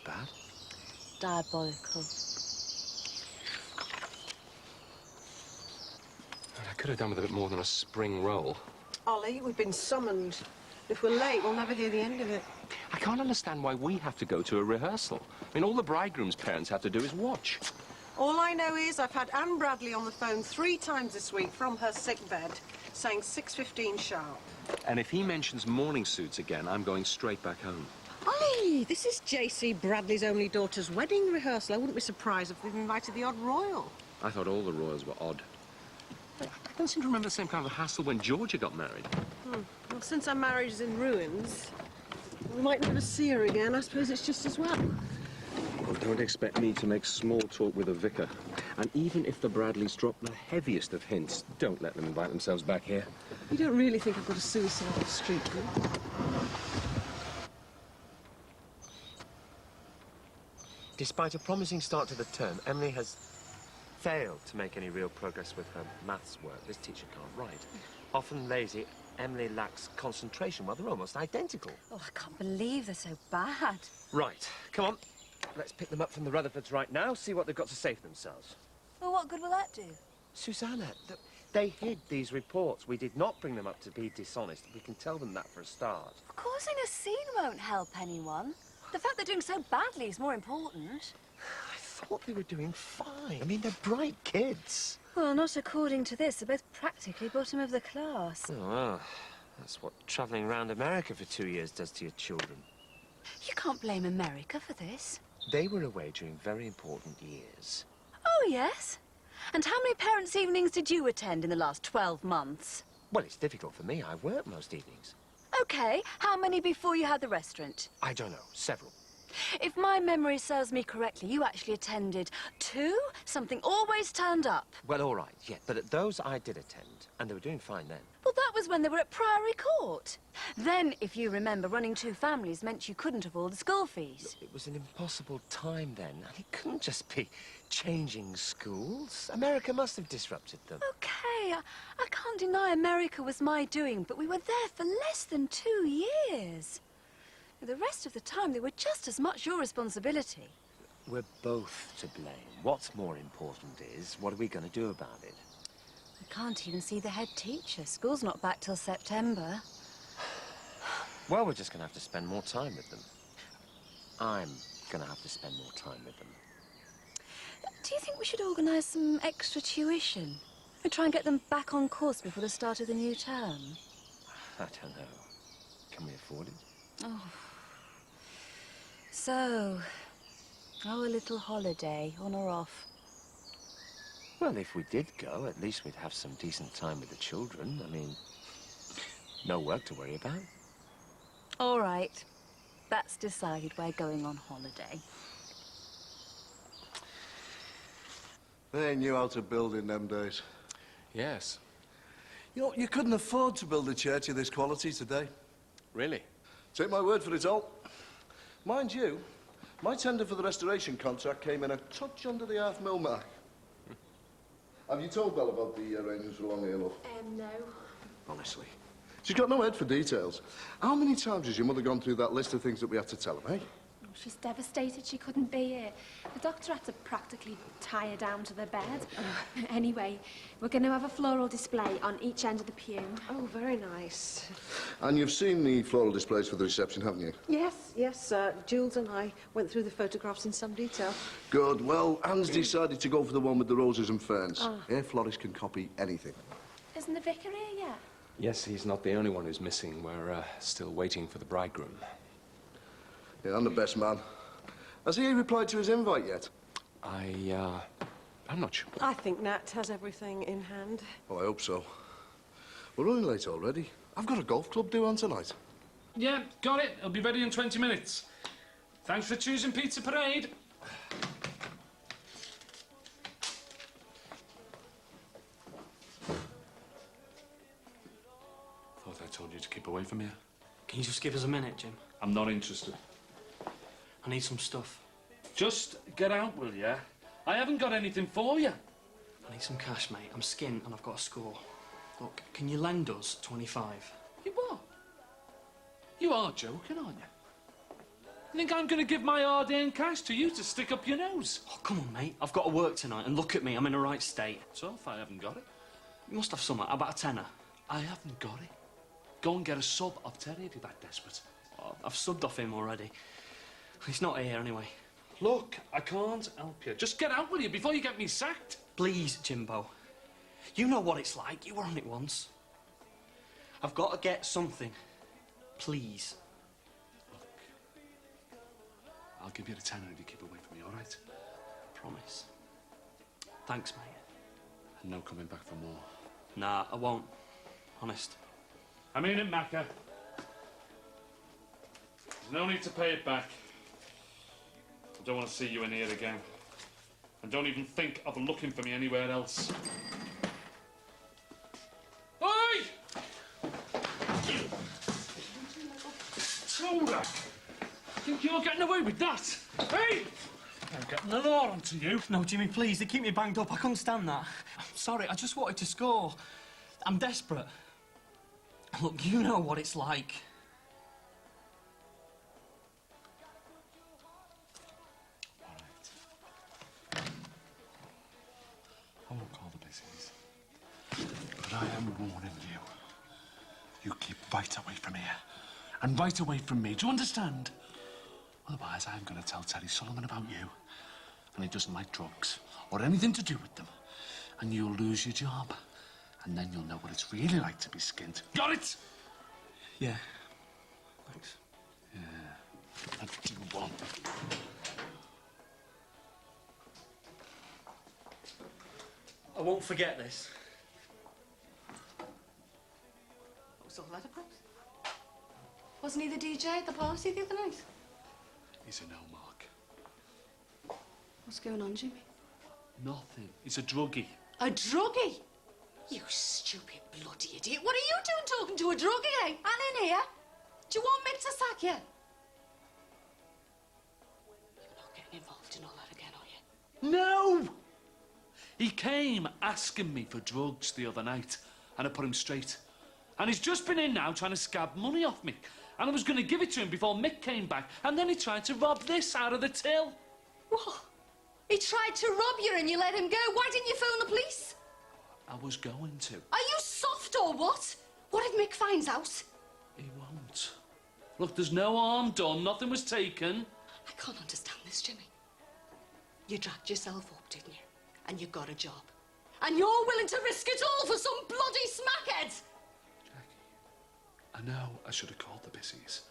Bad? Diabolical. I could have done with a bit more than a spring roll. Ollie, we've been summoned. If we're late, we'll never hear the end of it. I can't understand why we have to go to a rehearsal. I mean, all the bridegroom's parents have to do is watch. All I know is I've had Anne Bradley on the phone 3 times this week from her sickbed, saying 6:15 sharp. And if he mentions morning suits again, I'm going straight back home. Ollie, this is J.C. Bradley's only daughter's wedding rehearsal. I wouldn't be surprised if they've invited the odd royal. I thought all the royals were odd. I don't seem to remember the same kind of hassle when Georgia got married. Well, since our marriage is in ruins, we might never see her again. I suppose it's just as well. Well, don't expect me to make small talk with a vicar. And even if the Bradleys drop the heaviest of hints, don't let them invite themselves back here. You don't really think I've got a suicidal streak, do you? Despite a promising start to the term, Emily has failed to make any real progress with her maths work. This teacher can't write. Often lazy, Emily lacks concentration. Well, they're almost identical. Oh, I can't believe they're so bad. Right, come on. Let's pick them up from the Rutherfords right now, see what they've got to say for themselves. Well, what good will that do? Susanna, they hid these reports. We did not bring them up to be dishonest. We can tell them that for a start. Causing a scene won't help anyone. The fact they're doing so badly is more important. I thought they were doing fine. I mean, they're bright kids. Well, not according to this. They're both practically bottom of the class. Oh, well, that's what travelling around America for 2 years does to your children. You can't blame America for this. They were away during very important years. Oh, yes? And how many parents' evenings did you attend in the last 12 months? Well, it's difficult for me. I work most evenings. OK, how many before you had the restaurant? I don't know. Several. If my memory serves me correctly, you actually attended 2? Something always turned up. Well, all right, yeah. But at those I did attend, and they were doing fine then. Well, that was when they were at Priory Court. Then, if you remember, running 2 families meant you couldn't afford the school fees. Look, it was an impossible time then, and it couldn't just be changing schools. America must have disrupted them. OK, I can't deny America was my doing, but we were there for less than 2 years. The rest of the time, they were just as much your responsibility. We're both to blame. What's more important is, what are we going to do about it? I can't even see the head teacher. School's not back till September. Well, we're just going to have to spend more time with them. I'm going to have to spend more time with them. Do you think we should organise some extra tuition? And try and get them back on course before the start of the new term? I don't know. Can we afford it? Oh. So, a little holiday, on or off? Well, if we did go, at least we'd have some decent time with the children. I mean, no work to worry about. All right. That's decided. We're going on holiday. They knew how to build in them days. Yes. You know, you couldn't afford to build a church of this quality today. Really? Take my word for it all. Mind you, my tender for the restoration contract came in a touch under the half-mil mark. Have you told Belle about the arrangements for Long Hair, love? No. Honestly. She's got no head for details. How many times has your mother gone through that list of things that we have to tell her, eh? she's devastated she couldn't be here. The doctor had to practically tie her down to the bed. Anyway, we're going to have a floral display on each end of the pew. Oh, very nice. And you've seen the floral displays for the reception, haven't you? Yes, yes, Jules and I went through the photographs in some detail. Good. Well, Anne's decided to go for the one with the roses and ferns. Ah. Here, florists can copy anything. Isn't the vicar here yet? Yes, he's not the only one who's missing. We're still waiting for the bridegroom. Yeah, I'm the best man. Has he replied to his invite yet? I'm not sure. I think Nat has everything in hand. Oh, I hope so. We're running late already. I've got a golf club due on tonight. Yeah, got it. It'll be ready in 20 minutes. Thanks for choosing Pizza Parade. Thought I told you to keep away from here. Can you just give us a minute, Jim? I'm not interested. I need some stuff. Just get out, will ya? I haven't got anything for you. I need some cash, mate. I'm skint and I've got a score. Look, can you lend us 25? You what? You are joking, aren't you? You think I'm going to give my hard-earned cash to you to stick up your nose? Oh, come on, mate. I've got to work tonight, and look at me. I'm in the right state. So if I haven't got it? You must have some. How about a tenner? I haven't got it. Go and get a sub of Terry if you're that desperate. Oh, I've subbed off him already. He's not here anyway. Look, I can't help you. Just get out with you before you get me sacked. Please, Jimbo. You know what it's like. You were on it once. I've got to get something. Please. I'll give you the tenner if you keep away from me, all right? Promise. Thanks, mate. And no coming back for more. Nah, I won't. Honest. I mean it, Macca. There's no need to pay it back. I don't want to see you in here again. And don't even think of looking for me anywhere else. Oi! Soda! Think you're getting away with that? Hey! I'm getting an oar onto you. No, Jimmy, please. They keep me banged up. I couldn't stand that. I'm sorry. I just wanted to score. I'm desperate. Look, you know what it's like. I won't call the business. But I am warning you. You keep right away from here. And right away from me. Do you understand? Otherwise, I'm going to tell Terry Solomon about you. And he doesn't like drugs or anything to do with them. And you'll lose your job. And then you'll know what it's really like to be skint. Got it? Yeah. Thanks. Yeah. What do you want? I won't forget this. What was the letterbox? Wasn't he the DJ at the party the other night? He's a no, Mark. What's going on, Jimmy? Nothing. He's a druggie. A druggie? You stupid bloody idiot. What are you doing talking to a druggie, eh? And in here? Do you want Mick to sack you? You're not getting involved in all that again, are you? No! He came asking me for drugs the other night, and I put him straight. And he's just been in now trying to scab money off me. And I was going to give it to him before Mick came back, and then he tried to rob this out of the till. What? He tried to rob you and you let him go. Why didn't you phone the police? I was going to. Are you soft or what? What if Mick finds out? He won't. Look, there's no harm done. Nothing was taken. I can't understand this, Jimmy. You dragged yourself up, didn't you? And you got a job. And you're willing to risk it all for some bloody smackhead? I know I should have called the Bissies.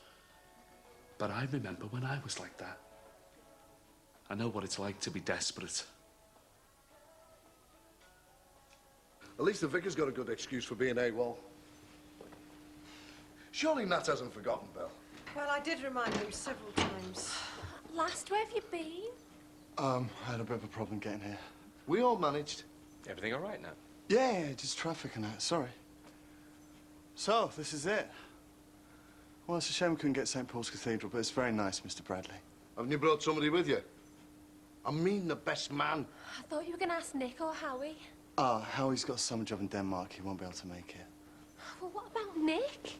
But I remember when I was like that. I know what it's like to be desperate. At least the vicar's got a good excuse for being AWOL. Surely Nat hasn't forgotten, Belle. Well, I did remind him several times. Last, where have you been? I had a bit of a problem getting here. We all managed. Everything all right now? Yeah, just traffic and that. Sorry. So, this is it. Well, it's a shame we couldn't get St. Paul's Cathedral, but it's very nice, Mr. Bradley. Haven't you brought somebody with you? I mean the best man. I thought you were going to ask Nick or Howie. Howie's got a summer job in Denmark. He won't be able to make it. Well, what about Nick?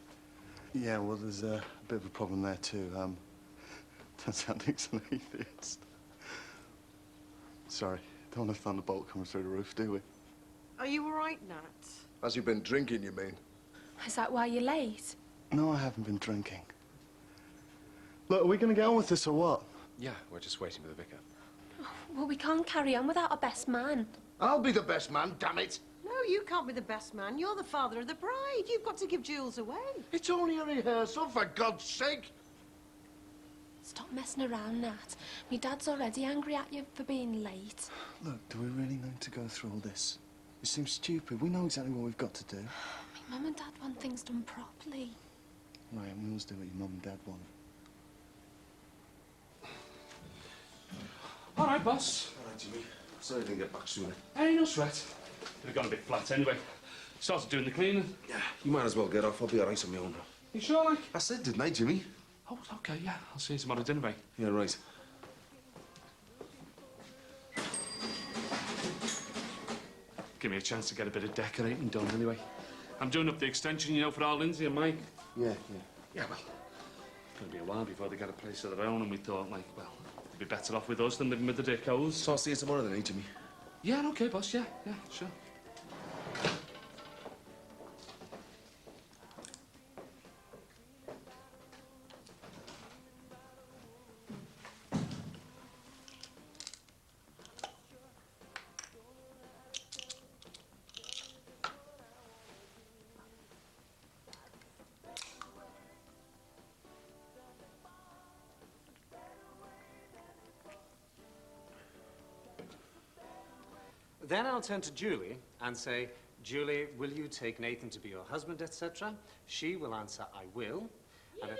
Yeah, well, there's a bit of a problem there, too. Sandy's an atheist. Sorry, don't want a thunderbolt coming through the roof, do we? Are you all right, Nat? Has he been drinking, you mean? Is that why you're late? No, I haven't been drinking. Look, are we going to get on with this or what? Yeah, we're just waiting for the vicar. Well, we can't carry on without our best man. I'll be the best man, damn it! No, you can't be the best man. You're the father of the bride. You've got to give Jules away. It's only a rehearsal, for God's sake! Stop messing around, Nat. Me dad's already angry at you for being late. Look, do we really need to go through all this? It seems stupid. We know exactly what we've got to do. My mum and dad want things done properly. Right, and we always do what your mum and dad want. All right, boss. All right, Jimmy. Sorry I didn't get back sooner. Hey, no sweat. Could have gone a bit flat anyway. Started doing the cleaning. Yeah, you might as well get off. I'll be all right on my own now. You sure, like? I said, didn't I, Jimmy? Oh, okay, yeah. I'll see you tomorrow at dinner, mate. Yeah, right. Give me a chance to get a bit of decorating done anyway. I'm doing up the extension, you know, for our Lindsay and Mike. Yeah. Yeah, well, it's going to be a while before they get a place of their own, and we thought, like, well, they'd be better off with us than living with the Dickos. So I'll see you tomorrow then, eh, Jimmy? Yeah, okay, boss, yeah, sure. Then I'll turn to Julie and say, Julie, will you take Nathan to be your husband, etc.? She will answer, I will. And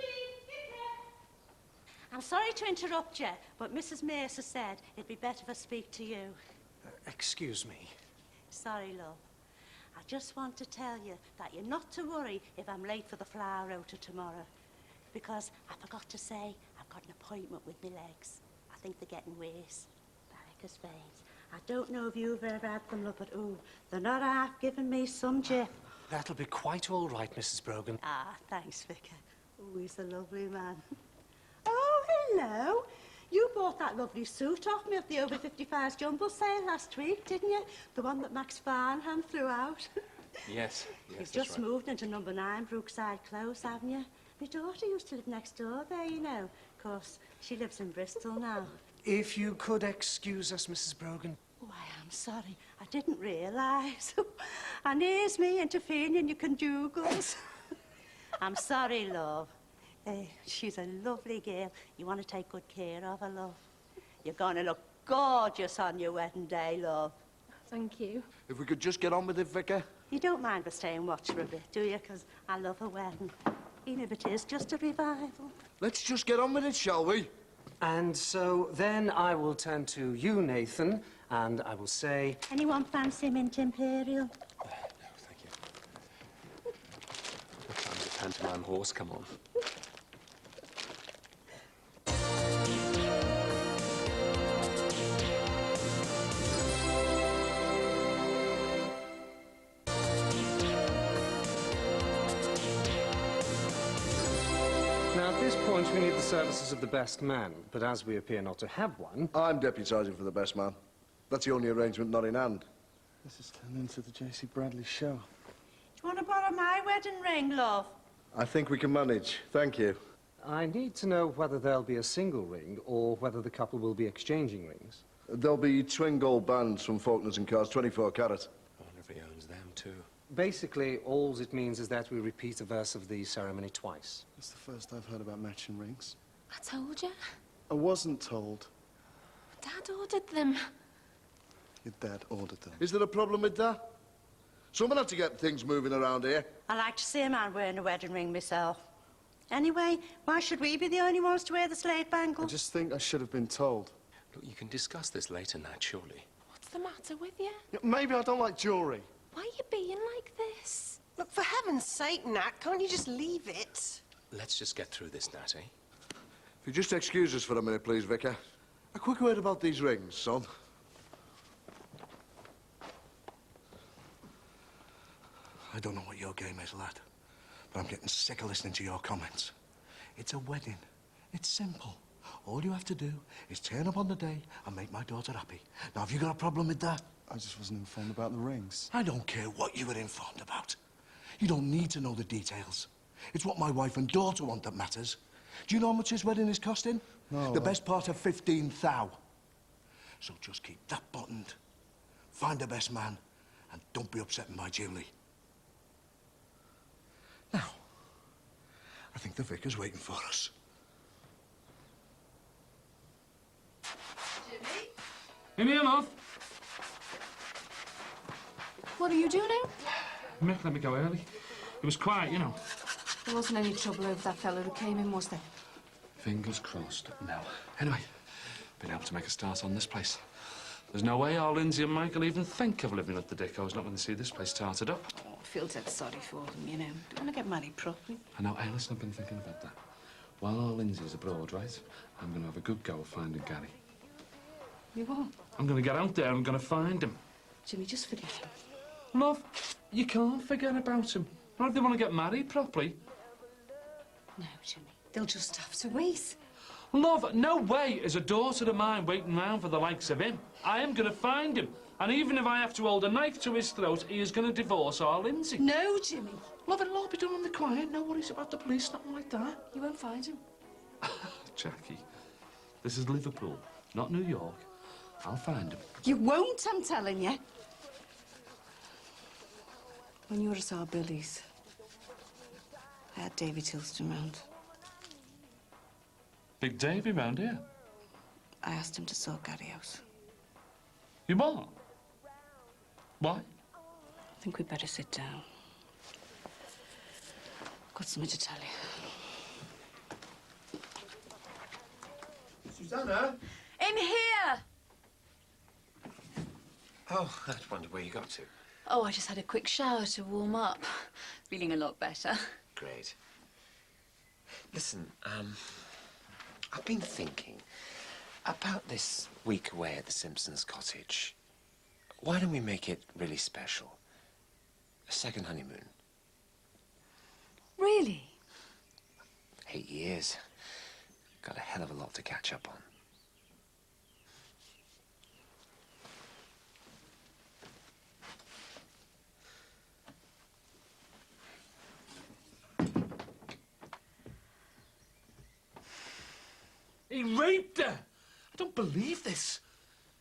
I'm sorry to interrupt you, but Mrs. Mace said it'd be better if I speak to you. excuse me. Sorry, love. I just want to tell you that you're not to worry if I'm late for the flower rota tomorrow. Because I forgot to say, I've got an appointment with my legs. I think they're getting worse. Varicose veins. I don't know if you've ever had them, love, but ooh, they're not half giving me some jip. That'll be quite all right, Mrs. Brogan. Ah, thanks, Vicar. Oh, he's a lovely man. Oh, hello. You bought that lovely suit off me at the over 55s jumble sale last week, didn't you? The one that Max Farnham threw out. Yes, You've just moved into number 9 Brookside Close, haven't you? My daughter used to live next door there, you know. Of course, she lives in Bristol now. If you could excuse us, Mrs. Brogan. Oh, I am sorry. I didn't realise. And here's me interfering in your conjugals. I'm sorry, love. She's a lovely girl. You want to take good care of her, love. You're going to look gorgeous on your wedding day, love. Thank you. If we could just get on with it, Vicar. You don't mind us staying and watch for a bit, do you? Because I love a wedding. Even if it is just a revival. Let's just get on with it, shall we? And so then I will turn to you, Nathan, and I will say... Anyone fancy mint imperial? What time's the pantomime horse come on? Now, at this point, we need the services of the best man, but as we appear not to have one... I'm deputising for the best man. That's the only arrangement not in hand. This has turned into the J.C. Bradley show. Do you want to borrow my wedding ring, love? I think we can manage. Thank you. I need to know whether there'll be a single ring or whether the couple will be exchanging rings. There'll be twin gold bands from Faulkner's and Carr's, 24 carat. I wonder if he owns them too. Basically, all it means is that we repeat a verse of the ceremony twice. That's the first I've heard about matching rings. I told you. I wasn't told. Dad ordered them. Your dad ordered them. Is there a problem with that? Someone had to get things moving around here. I like to see a man wearing a wedding ring myself. Anyway, why should we be the only ones to wear the slate bangle? I just think I should have been told. Look, you can discuss this later, Nat, surely. What's the matter with you? Yeah, maybe I don't like jewellery. Why are you being like this? Look, for heaven's sake, Nat, can't you just leave it? Let's just get through this, Nat, eh? If you just excuse us for a minute, please, Vicar. A quick word about these rings, son. I don't know what your game is, lad, but I'm getting sick of listening to your comments. It's a wedding. It's simple. All you have to do is turn up on the day and make my daughter happy. Now, have you got a problem with that? I just wasn't informed about the rings. I don't care what you were informed about. You don't need to know the details. It's what my wife and daughter want that matters. Do you know how much this wedding is costing? No. The best part of 15,000. So just keep that buttoned. Find the best man, and don't be upsetting my Julie. Now, I think the vicar's waiting for us. Jimmy? Give me a love. What are you doing now? Mick let me go early. It was quiet, you know. There wasn't any trouble over that fellow who came in, was there? Fingers crossed. No. Anyway, been able to make a start on this place. There's no way our Lindsay and Michael even think of living at the Dickos, not when they see this place tarted up. Oh, I feel dead sorry for them, you know. Don't want to get married properly. I know, hey, listen, I've been thinking about that. While our Lindsay's abroad, right, I'm going to have a good go at finding Gary. You what? I'm going to get out there and I'm going to find him. Jimmy, just forget him. Love, you can't forget about him. Not if they want to get married properly. No, Jimmy. They'll just have to wait. Love, no way is a daughter of mine waiting round for the likes of him. I am going to find him. And even if I have to hold a knife to his throat, he is going to divorce our Lindsay. No, Jimmy. Love, it'll all be done on the quiet. No worries about the police, nothing like that. You won't find him. Jackie, this is Liverpool, not New York. I'll find him. You won't, I'm telling you. When you were at our Billy's, I had Davy Tilston round. Big Davy round here. I asked him to sort Gary out. You what? Why? I think we'd better sit down. I've got something to tell you. Susanna? In here! Oh, I wondered where you got to. Oh, I just had a quick shower to warm up. Feeling a lot better. Great. Listen, I've been thinking about this week away at the Simpsons' cottage. Why don't we make it really special? A second honeymoon. Really? 8 years. Got a hell of a lot to catch up on. He raped her! I don't believe this.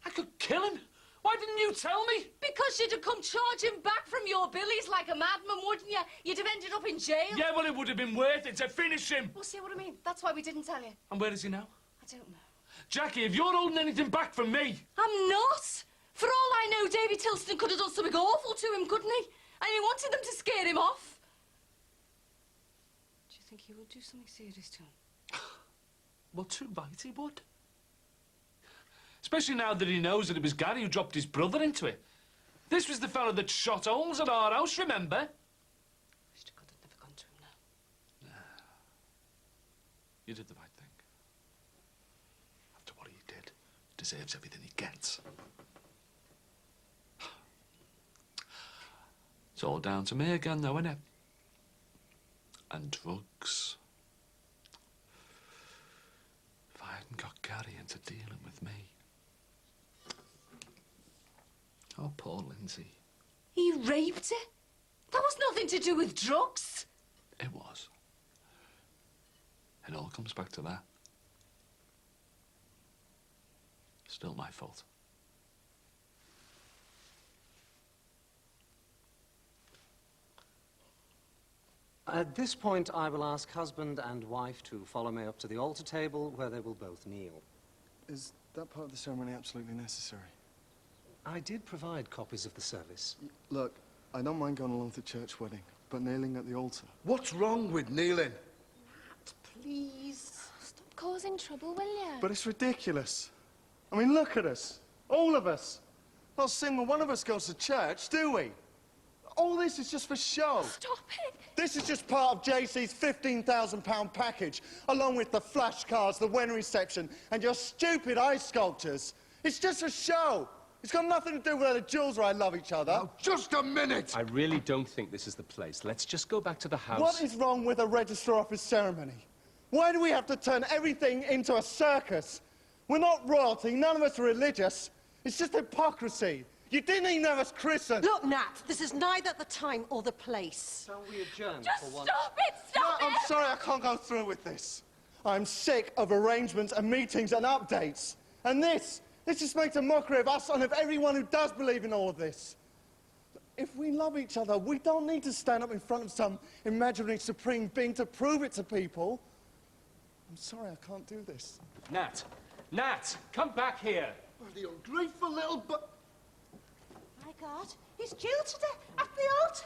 I could kill him. Why didn't you tell me? Because you'd have come charging back from your Billies like a madman, wouldn't you? You'd have ended up in jail. Yeah, well, it would have been worth it to finish him. Well, see what I mean? That's why we didn't tell you. And where is he now? I don't know. Jackie, if you're holding anything back from me... I'm not! For all I know, Davy Tilston could have done something awful to him, couldn't he? And he wanted them to scare him off. Do you think he would do something serious to him? Well, too right he would. Especially now that he knows that it was Gary who dropped his brother into it. This was the fellow that shot holes at our house, remember? Wish to God I'd never gone to him now. You did the right thing. After what he did, deserves everything he gets. It's all down to me again, though, isn't it? And drugs. If I hadn't got Gary into dealing with me. Oh, poor Lindsay. He raped her? That was nothing to do with drugs. It was. It all comes back to that. Still my fault. At this point, I will ask husband and wife to follow me up to the altar table, where they will both kneel. Is that part of the ceremony absolutely necessary? I did provide copies of the service. Look, I don't mind going along to church wedding, but kneeling at the altar. What's wrong with kneeling? Please. Stop causing trouble, will you? But it's ridiculous. I mean, look at us. All of us. Not a single one of us goes to church, do we? All this is just for show. Stop it. This is just part of JC's £15,000 package, along with the flashcards, the wedding reception, and your stupid ice sculptures. It's just a show. It's got nothing to do with whether Jules or I love each other. Now, just a minute! I really don't think this is the place. Let's just go back to the house. What is wrong with a register office ceremony? Why do we have to turn everything into a circus? We're not royalty, none of us are religious. It's just hypocrisy. You didn't even have us christened. Look, Nat, this is neither the time or the place. Shall we adjourn Just for one? stop it! Stop No, it! I'm sorry, I can't go through with this. I'm sick of arrangements and meetings and updates. And this just makes a mockery of us and of everyone who does believe in all of this. If we love each other, we don't need to stand up in front of some imaginary supreme being to prove it to people. I'm sorry, I can't do this. Nat! Nat! Come back here! Oh, the ungrateful little My God, he's Jill today at the altar.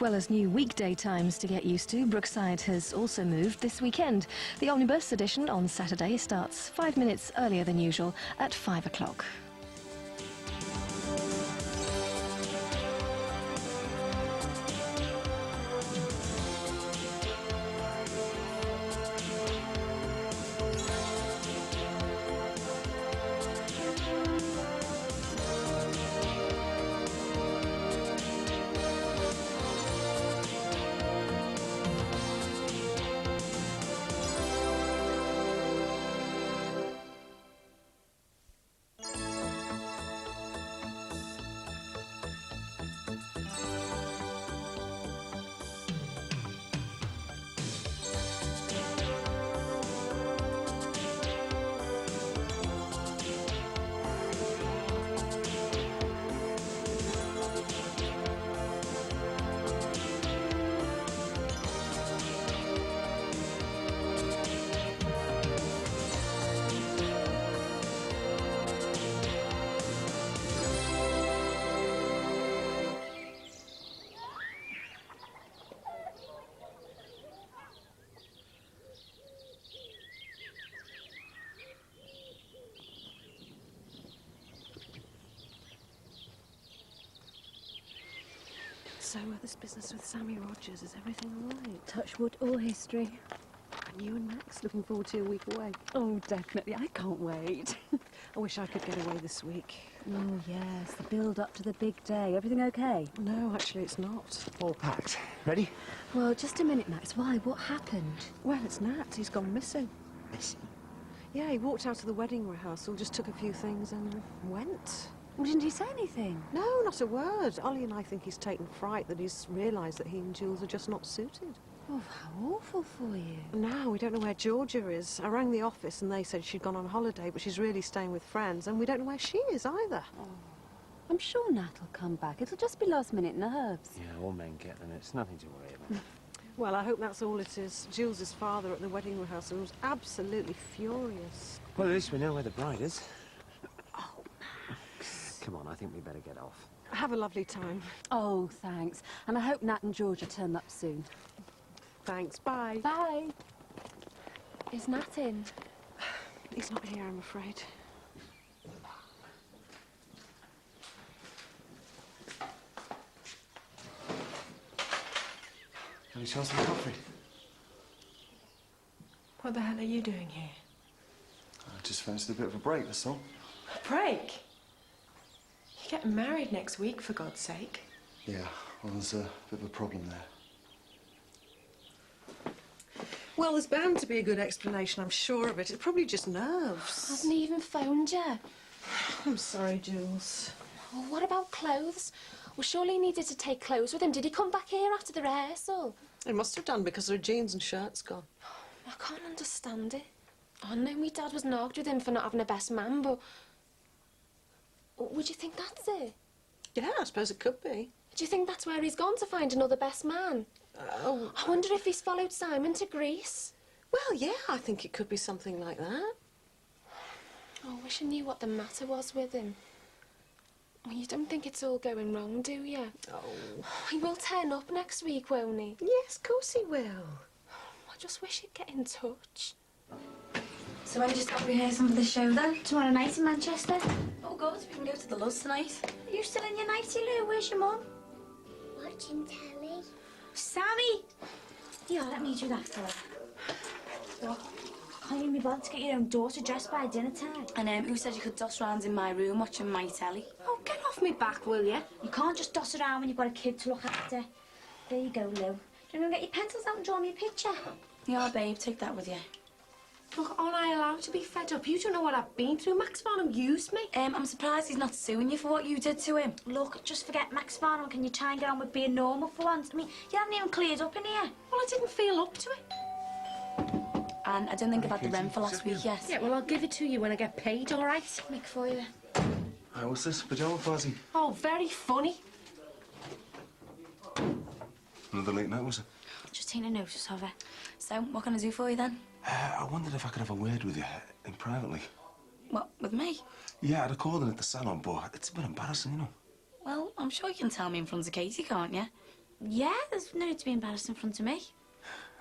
Well as new weekday times to get used to, Brookside has also moved this weekend. The omnibus edition on Saturday starts 5 minutes earlier than usual at 5 o'clock. So, this business with Sammy Rogers, is everything all right? Touchwood, all history. And you and Max looking forward to a week away? Oh, definitely. I can't wait. I wish I could get away this week. Oh, yes, the build up to the big day. Everything okay? No, actually, it's not. All packed. Ready? Well, just a minute, Max. Why? What happened? Well, it's Nat. He's gone missing. Missing? Yeah, he walked out of the wedding rehearsal, just took a few things and went. Well, didn't he say anything? No, not a word. Ollie and I think he's taken fright that he's realised that he and Jules are just not suited. Oh, how awful for you. Now, we don't know where Georgia is. I rang the office and they said she'd gone on holiday, but she's really staying with friends, and we don't know where she is either. Oh, I'm sure Nat'll come back. It'll just be last-minute nerves. Yeah, all men get them. It's nothing to worry about. Well, I hope that's all it is. Jules' father at the wedding rehearsal was absolutely furious. Well, at least we know where the bride is. Come on, I think we better get off. Have a lovely time. Oh, thanks. And I hope Nat and Georgia turn up soon. Thanks, bye. Bye. Is Nat in? He's not here, I'm afraid. Any chance of a coffee? What the hell are you doing here? I just fancied a bit of a break, that's all. A break? You're getting married next week, for God's sake. Yeah, well, there's a bit of a problem there. Well, there's bound to be a good explanation, I'm sure of it. It's probably just nerves. Hasn't he even phoned you? I'm sorry, Jules. Oh, what about clothes? Well, surely he needed to take clothes with him. Did he come back here after the rehearsal? He must have done because there are jeans and shirts gone. I can't understand it. I know my dad was knocked with him for not having a best man, but... Would you think that's it? Yeah, I suppose it could be. Do you think that's where he's gone to find another best man? Oh. I wonder if he's followed Simon to Greece. Well, yeah, I think it could be something like that. Oh, I wish I knew what the matter was with him. Well, you don't think it's all going wrong, do you? Oh. He will turn up next week, won't he? Yes, of course he will. I just wish he'd get in touch. So when do you start rehearsing for the show then? Tomorrow night in Manchester. Oh, good. We can go to the Luz tonight. Are you still in your nightie, Lou? Where's your mum? Watching telly. Sammy! Yeah, let me do that for her. What? Can't you be bothered to get your own daughter dressed by dinner time? And who said you could doss round in my room watching my telly? Oh, get off me back, will you? You can't just doss around when you've got a kid to look after. There you go, Lou. Do you want to get your pencils out and draw me a picture? Yeah, babe, take that with you. Look, aren't I allowed to be fed up? You don't know what I've been through. Max Farnham used me. I'm surprised he's not suing you for what you did to him. Look, just forget Max Farnham. Can you try and get on with being normal for once? I mean, you haven't even cleared up in here. Well, I didn't feel up to it. And I don't think I've had the rent for last week yet. Yeah, well, I'll give it to you when I get paid, all right? Make for you. Hi, what's this? Pajama party? Oh, very funny. Another late night, was it? Just taking a notice of it. So, what can I do for you then? I wondered if I could have a word with you, privately. What, with me? Yeah, I'd have called in at the salon, but it's a bit embarrassing, you know. Well, I'm sure you can tell me in front of Katie, can't you? Yeah, there's no need to be embarrassed in front of me.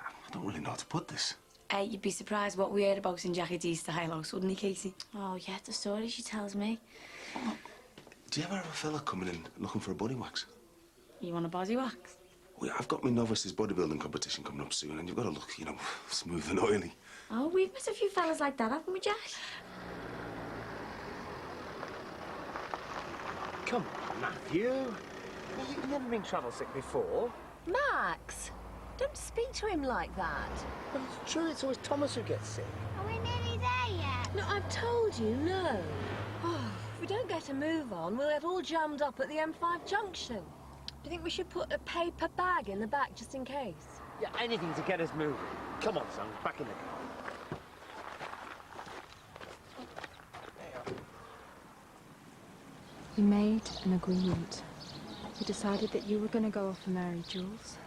I don't really know how to put this. You'd be surprised what we heard about in Jackie D's style house, wouldn't you, Katie? Oh, yeah, the story she tells me. Do you ever have a fella coming in looking for a body wax? You want a body wax? Well, I've got my novices bodybuilding competition coming up soon, and you've got to look, you know, smooth and oily. Oh, we've met a few fellas like that, haven't we, Jack? Come on, Matthew. You've never been travel sick before. Max, don't speak to him like that. Well, it's true, it's always Thomas who gets sick. Are we nearly there yet? No, I've told you, no. Oh, if we don't get a move on, we'll get all jammed up at the M5 junction. Do you think we should put a paper bag in the back just in case? Yeah, anything to get us moving. Come on, son, back in the car. We made an agreement. We decided that you were going to go off and marry Jules,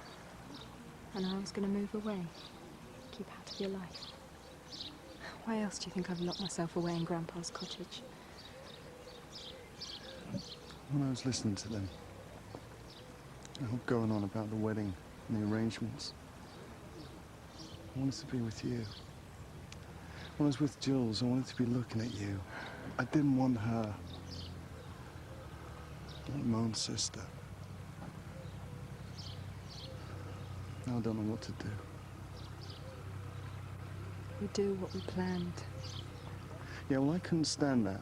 and I was going to move away, keep out of your life. Why else do you think I've locked myself away in Grandpa's cottage? When I was listening to them, going on about the wedding and the arrangements, I wanted to be with you. When I was with Jules, I wanted to be looking at you. I didn't want her. Like my own sister. Now I don't know what to do. We do what we planned. Yeah, well, I couldn't stand that.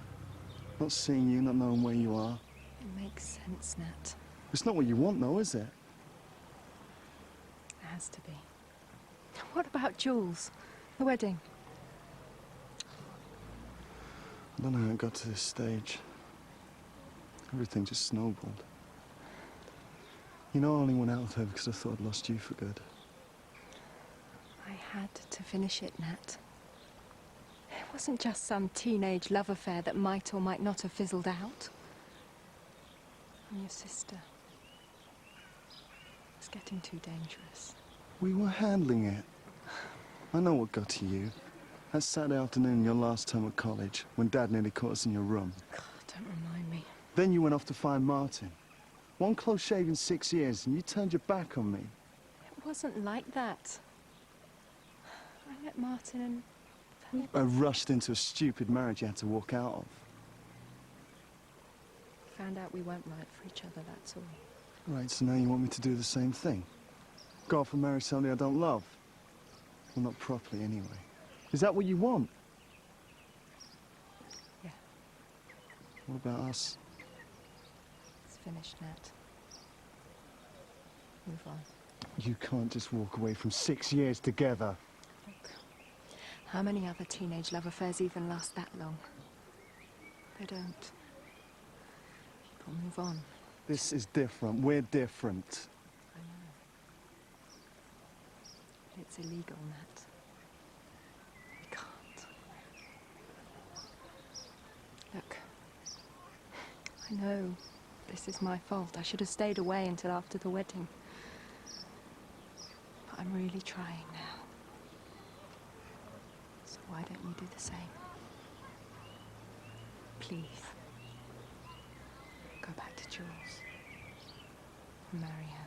Not seeing you, not knowing where you are. It makes sense, Nat. It's not what you want, though, is it? It has to be. What about Jules? The wedding? I don't know how it got to this stage. Everything just snowballed. You know, I only went out with her because I thought I'd lost you for good. I had to finish it, Nat. It wasn't just some teenage love affair that might or might not have fizzled out. I'm your sister. It's getting too dangerous. We were handling it. I know what got to you. That Saturday afternoon, your last term at college, when Dad nearly caught us in your room. God, don't remind me. Then you went off to find Martin. One close shave in 6 years, and you turned your back on me. It wasn't like that. I met Martin and... I rushed into a stupid marriage you had to walk out of. Found out we weren't right for each other, that's all. Right, so now you want me to do the same thing? Go off and marry somebody I don't love? Well, not properly, anyway. Is that what you want? Yeah. What about us? It's finished, Nat. Move on. You can't just walk away from 6 years together. Look, how many other teenage love affairs even last that long? They don't. People move on. This is different. We're different. I know. But it's illegal, Nat. We can't. Look, I know this is my fault. I should have stayed away until after the wedding. But I'm really trying now. So why don't you do the same? Please. Go back to Jules. And marry her.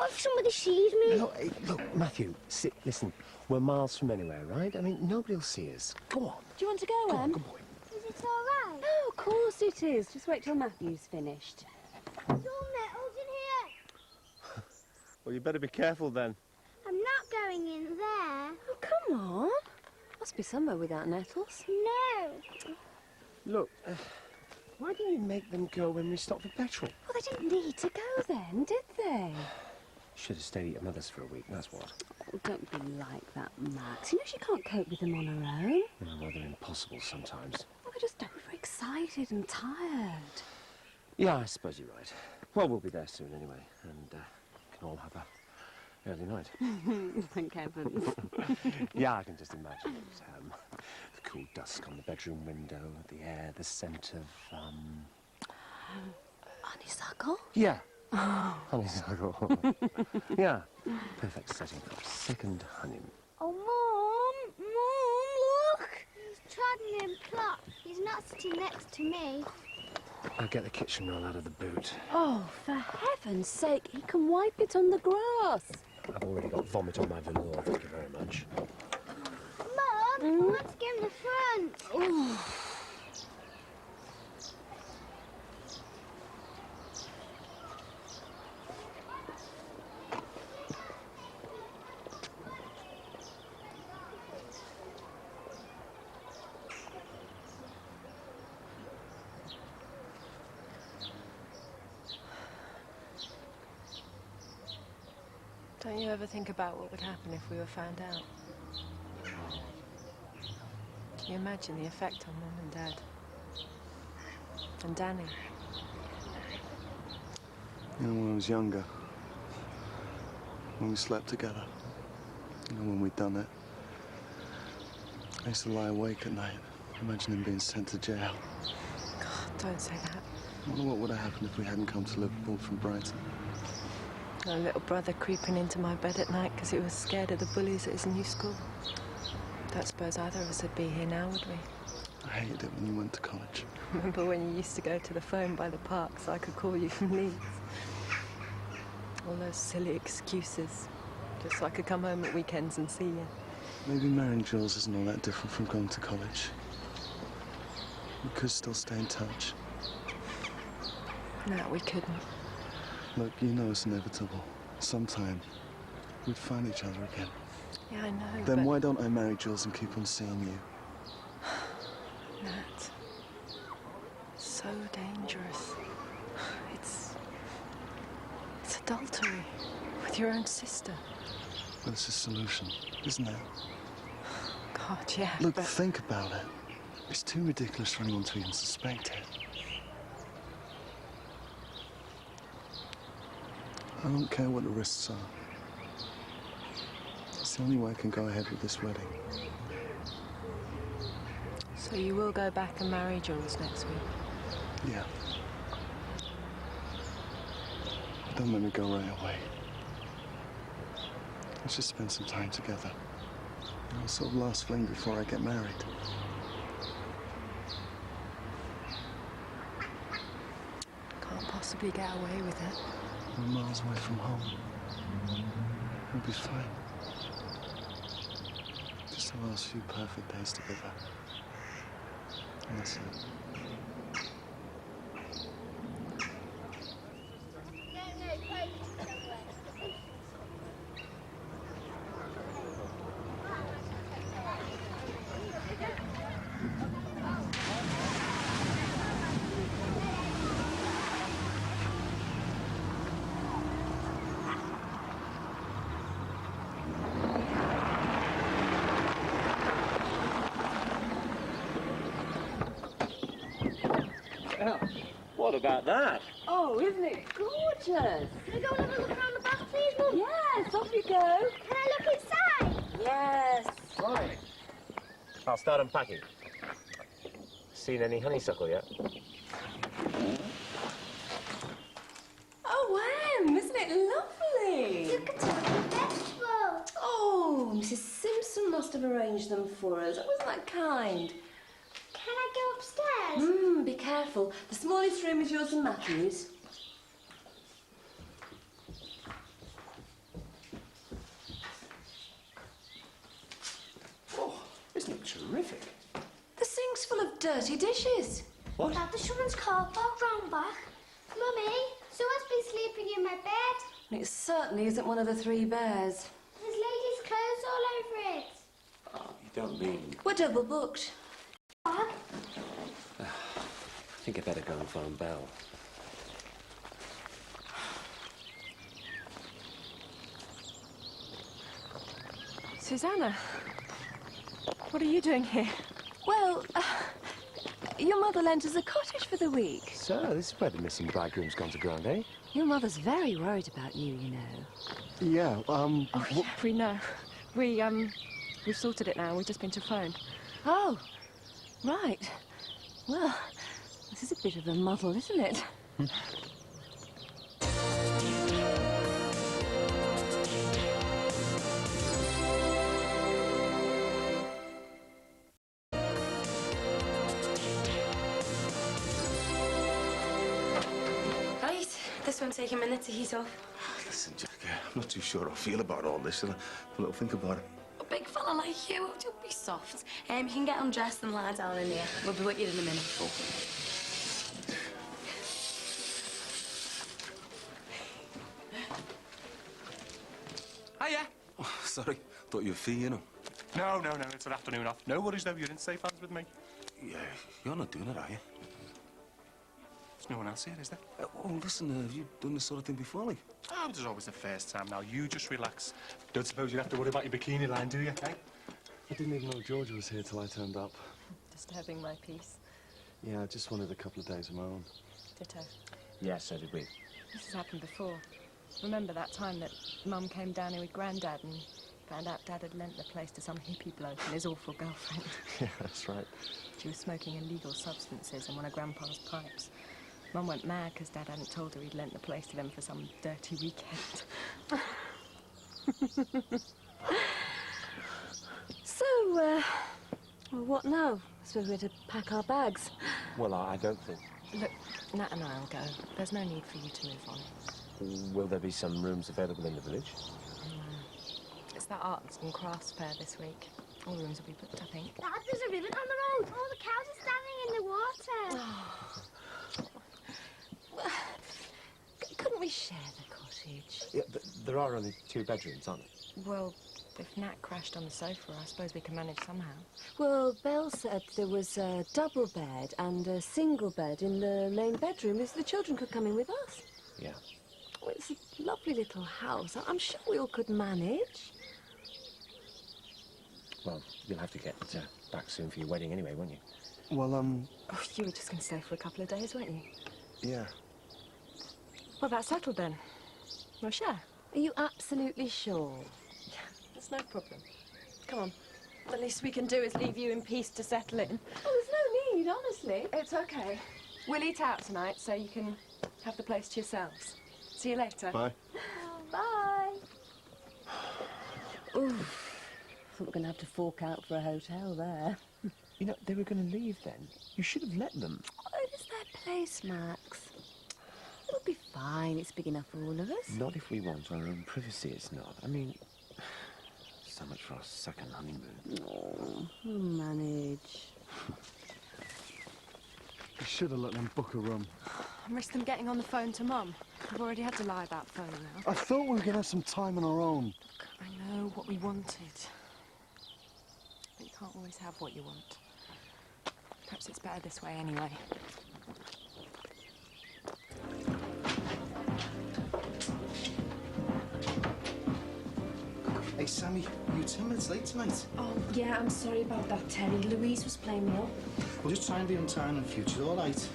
What if somebody sees me? Look, look, Matthew, listen, we're miles from anywhere, right? I mean, nobody will see us. Go on. Do you want to go, Go on, Em? good boy. Is it all right? Oh, of course it is. Just wait till Matthew's finished. There's all nettles in here. Well, you better be careful then. I'm not going in there. Oh, come on. Must be somewhere without nettles. No. Look, why didn't you make them go when we stopped for petrol? Well, they didn't need to go then, did they? Should have stayed at your mother's for a week, that's what. Oh, don't be like that, Max. You know she can't cope with them on her own. Well, they're impossible sometimes. Well, they're just overexcited and tired. Yeah, I suppose you're right. Well, we'll be there soon anyway, and can all have a early night. Thank heavens. Yeah, I can just imagine it. The cool dusk on the bedroom window, the air, the scent of, Honeysuckle? Yeah. Honeysuckle. Yeah. Perfect setting for a second honeymoon. Oh, Mum! Mum, look! He's trodden in plot. He's not sitting next to me. I'll get the kitchen roll out of the boot. Oh, for heaven's sake, he can wipe it on the grass. I've already got vomit on my velour, thank you very much. Mum, I want to get in the front. Oh. Don't you ever think about what would happen if we were found out? Can you imagine the effect on Mum and Dad? And Danny? You know, when I was younger, when we slept together, you know, when we'd done it, I used to lie awake at night, imagining being sent to jail. God, don't say that. I wonder what would have happened if we hadn't come to Liverpool from Brighton. My little brother creeping into my bed at night because he was scared of the bullies at his new school. Don't suppose either of us would be here now, would we? I hated it when you went to college. Remember when you used to go to the phone by the park so I could call you from Leeds? All those silly excuses, just so I could come home at weekends and see you. Maybe marrying Jules isn't all that different from going to college. We could still stay in touch. No, we couldn't. Look, you know it's inevitable. Sometime, we'd find each other again. Yeah, I know, Then but... why don't I marry Jules and keep on seeing you? Nat, so dangerous. It's adultery with your own sister. But it's a solution, isn't it? God, yeah. Look, but... think about it. It's too ridiculous for anyone to even suspect it. I don't care what the risks are. It's the only way I can go ahead with this wedding. So you will go back and marry Jules next week? Yeah. Don't let me go right away. Let's just spend some time together. You know, sort of last fling before I get married. Can't possibly get away with it. We're miles away from home. We'll be fine. Just the last few perfect days together. And that's it. What about that? Oh, isn't it gorgeous? Can I go and have a look around the back, please, Mum? Yes, off you go. Can I look inside? Yes. Right. I'll start unpacking. Seen any honeysuckle yet? Oh, Em, isn't it lovely? Look at it, beautiful. Oh, Mrs. Simpson must have arranged them for us. Wasn't that kind? Can I go upstairs? Be careful. The smallest room is yours and Matthew's. dirty dishes. What? Dad, the someone's car parked round back. Mummy, someone's been sleeping in my bed. It certainly isn't one of the three bears. There's ladies' clothes all over it. Oh, you don't mean... We're double booked. Dad? I think I better go and phone Belle. Susanna, what are you doing here? Well, your mother lent us a cottage for the week. So, this is where the missing bridegroom's gone to ground, eh? Your mother's very worried about you, you know. Yeah, Oh, yeah, we know. We've sorted it now. We've just been to phone. Oh, right. Well, this is a bit of a muddle, isn't it? Right, this won't take a minute to heat up. Listen, Jack, I'm not too sure I feel about all this. I'll have a little think about it. A big fella like you, don't be soft. You can get undressed and lie down in here. We'll be with you in a minute. Hiya. Oh, sorry, thought you were fee, you know. No, it's an afternoon off. No worries, though. You're in safe hands with me. Yeah, you're not doing it, are you? There's no one else here, is there? Oh, listen, have you done this sort of thing before, like? Oh, there's always the first time. Now, you just relax. Don't suppose you have to worry about your bikini line, do you, eh? I didn't even know Georgia was here till I turned up. Disturbing my peace. Yeah, I just wanted a couple of days of my own. Ditto. Yeah, so did we. This has happened before. Remember that time that Mum came down here with Grandad and found out Dad had lent the place to some hippie bloke and his awful girlfriend? Yeah, that's right. She was smoking illegal substances in one of Grandpa's pipes. Mum went mad because Dad hadn't told her he'd lent the place to them for some dirty weekend. So, well, what now? I suppose we're to pack our bags. Well, I don't think. Look, Nat and I'll go. There's no need for you to move on. Will there be some rooms available in the village? It's that arts and crafts fair this week. All rooms will be booked, I think. Dad, there's a ribbon on the road. All the cows are standing in the water. Couldn't we share the cottage? Yeah, there are only 2 bedrooms, aren't there? Well, if Nat crashed on the sofa, I suppose we can manage somehow. Well, Belle said there was a double bed and a single bed in the main bedroom. If the children could come in with us. Yeah. Well, it's a lovely little house. I'm sure we all could manage. Well, you'll have to get back soon for your wedding anyway, won't you? Well, Oh, you were just going to stay for a couple of days, weren't you? yeah. Well, that's settled then. We'll share. Are you absolutely sure? Yeah, that's no problem. Come on. The least we can do is leave you in peace to settle in. Oh, there's no need, honestly. It's okay. We'll eat out tonight so you can have the place to yourselves. See you later. Bye. Bye. Ooh, I thought we were going to have to fork out for a hotel there. You know, they were going to leave then. You should have let them. Oh, it is their place, Max. It'll be fine. It's big enough for all of us. Not if we want our own privacy, it's not. I mean, so much for our second honeymoon. Oh, we'll manage. You should have let them book a room. And risk them getting on the phone to Mum. We've already had to lie about phoning now. I thought we were going to have some time on our own. Look, I know what we wanted. But you can't always have what you want. Perhaps it's better this way anyway. Hey, Sammy, you 10 minutes late tonight. Oh, yeah, I'm sorry about that, Terry. Louise was playing me up. We'll just try and be on time in the future, all right?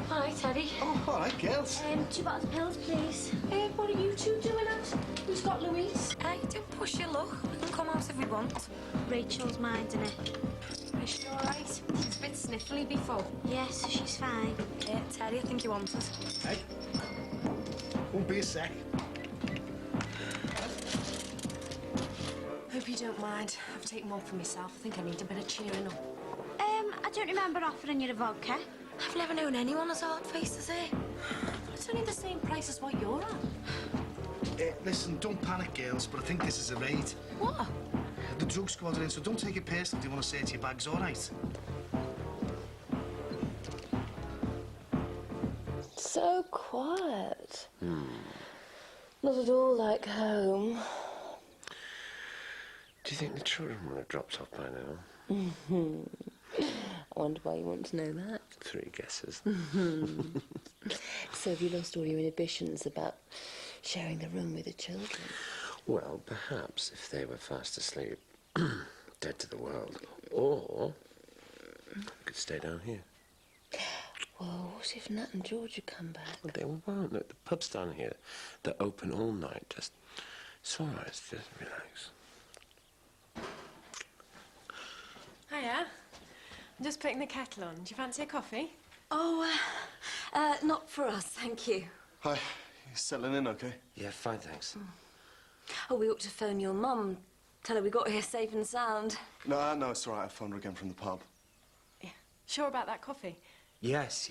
All right, Terry. Oh, all right, girls. 2 bottles of pills, please. What are you two doing out? Who's got Louise? Don't push your luck. We can come out if we want. Rachel's minding it. Is she all right? She's a bit sniffly before. Yes, she's fine. Yeah, Terry, I think you want us. Hey, won't be a sec. Hope you don't mind. I've taken one for myself. I think I need a bit of cheering up. I don't remember offering you a vodka. I've never known anyone as hard-faced as her. It's only the same price as what you're on. Listen, don't panic, girls, but I think this is a raid. What? The drug squad are in, so don't take it personally if they want to search your bags, all right? So quiet. Not at all like home. Do you think the children would have dropped off by now? I wonder why you want to know that. 3 guesses. So have you lost all your inhibitions about sharing the room with the children? Well, perhaps if they were fast asleep, dead to the world. Or we could stay down here. Well, what if Nat and George had come back? Well, they won't. Look, the pub's down here. They're open all night. Just, it's all right. Just relax. Hiya. I'm just putting the kettle on. Do you fancy a coffee? Oh, not for us, thank you. Hi. You settling in okay? Yeah, fine, thanks. Oh, we ought to phone your mum. Tell her we got here safe and sound. No, it's all right. I phoned her again from the pub. Sure about that coffee? Yes,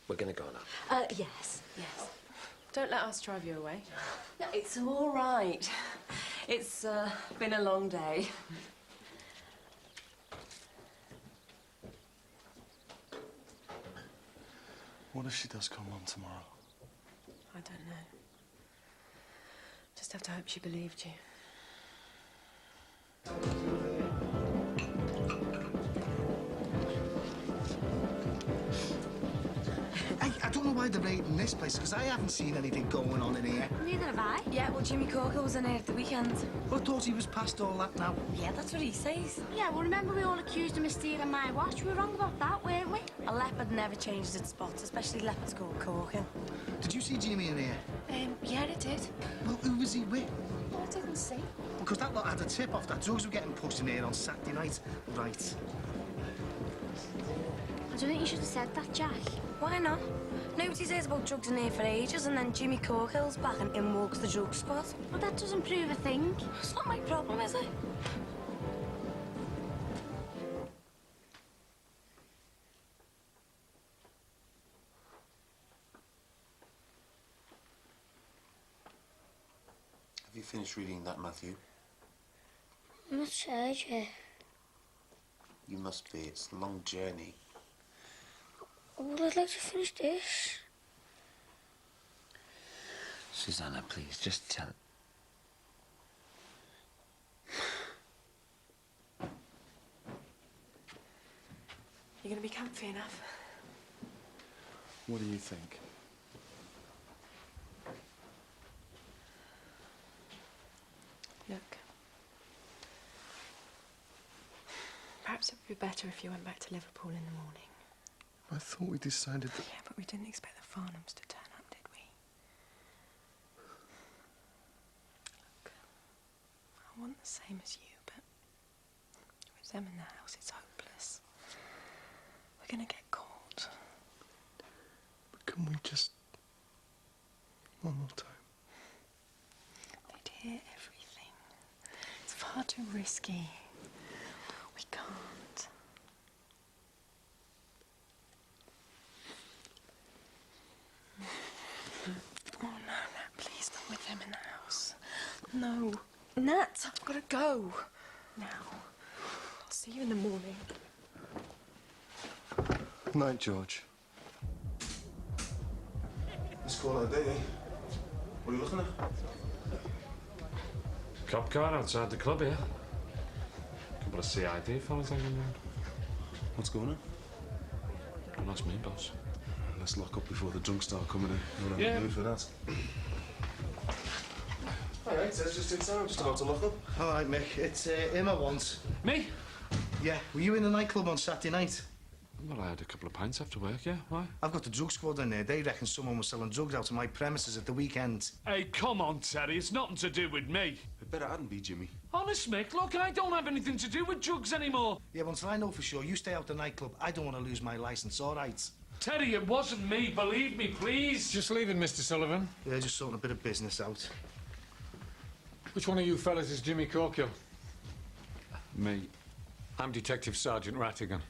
we're going to go now. Yes. Don't let us drive you away. No, it's all right. It's been a long day. What if she does come on tomorrow? I don't know. Just have to hope she believed you. Hey, I don't know why they're raiding this place, because I haven't seen anything going on in here. Neither have I. Yeah, well, Jimmy Corker was in here at the weekend. I thought he was past all that now. Yeah, that's what he says. Yeah, well, remember we all accused him of stealing my watch? We were wrong about that, weren't we? A leopard never changes its spots, especially leopards called corking. Did you see Jimmy in here? Yeah, I did. Well, who was he with? Well, I didn't see. Because that lot had a tip off that drugs were getting pushed in here on Saturday night. Right. I don't think you should have said that, Jack. Why not? Nobody's heard about drugs in here for ages, and then Jimmy Corkill's back and in walks the drug squad. Well, that doesn't prove a thing. It's not my problem, is it? Have you finished reading that, Matthew? I'm not sure yet. You must be. It's a long journey. Well, I'd like to finish this. Susanna, please, just tell... You gonna be comfy enough? What do you think? Look. Perhaps it would be better if you went back to Liverpool in the morning. I thought we decided that... Yeah, but we didn't expect the Farnhams to turn up, did we? Look, I want the same as you, but with them in the house, it's hopeless. We're gonna get caught. But can we just... one more time? They'd hear everything. It's far too risky. We can't. Oh, no, Nat, please, not with them in the house. No. Nat, I've got to go. Now. I'll see you in the morning. Night, George. Let's call it a day, eh? What are you looking at? Cop car outside the club here. Couple of CID fellas hanging around. What's going on? Don't ask me, boss. Let's lock up before the drunk start coming in. You're Yeah. in the mood for that. All right, Ted's just in town, just about to lock up. All right, Mick. It's him I want. Me? Yeah. Were you in the nightclub on Saturday night? Well, I had a couple of pints after work, yeah. Why? I've got the drug squad in there. They reckon someone was selling drugs out of my premises at the weekend. Hey, come on, Terry. It's nothing to do with me. It better hadn't be, Jimmy. Honest, Mick, look, I don't have anything to do with drugs anymore. Yeah, well, until I know for sure, you stay out the nightclub. I don't want to lose my licence, all right? Terry, it wasn't me. Believe me, please. Just leaving, Mr. Sullivan. Yeah, just sorting a bit of business out. Which one of you fellas is Jimmy Corkill? Me. I'm Detective Sergeant Rattigan.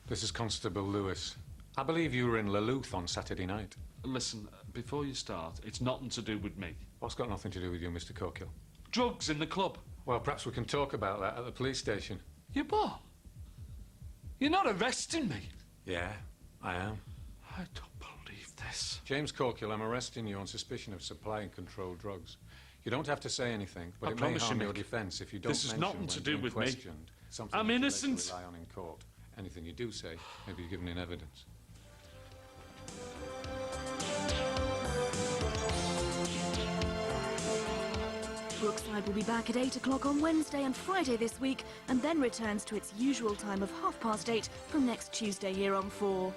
This is Constable Lewis. I believe you were in Lalooth on Saturday night. Listen, before you start, it's nothing to do with me. What's got nothing to do with you, Mr. Corkill? Drugs in the club. Well, perhaps we can talk about that at the police station. You what? You're not arresting me. Yeah, I am. I don't believe this? James Corkill, I'm arresting you on suspicion of supplying controlled drugs. You don't have to say anything, but I it may promise you, harm your Mick, defence if you don't this has mention nothing when to do being with me. questioned something I'm that you later innocent. rely on in court. Anything you do say may be given in evidence. Brookside will be back at 8 o'clock on Wednesday and Friday this week, and then returns to its usual time of 8:30 from next Tuesday here on 4.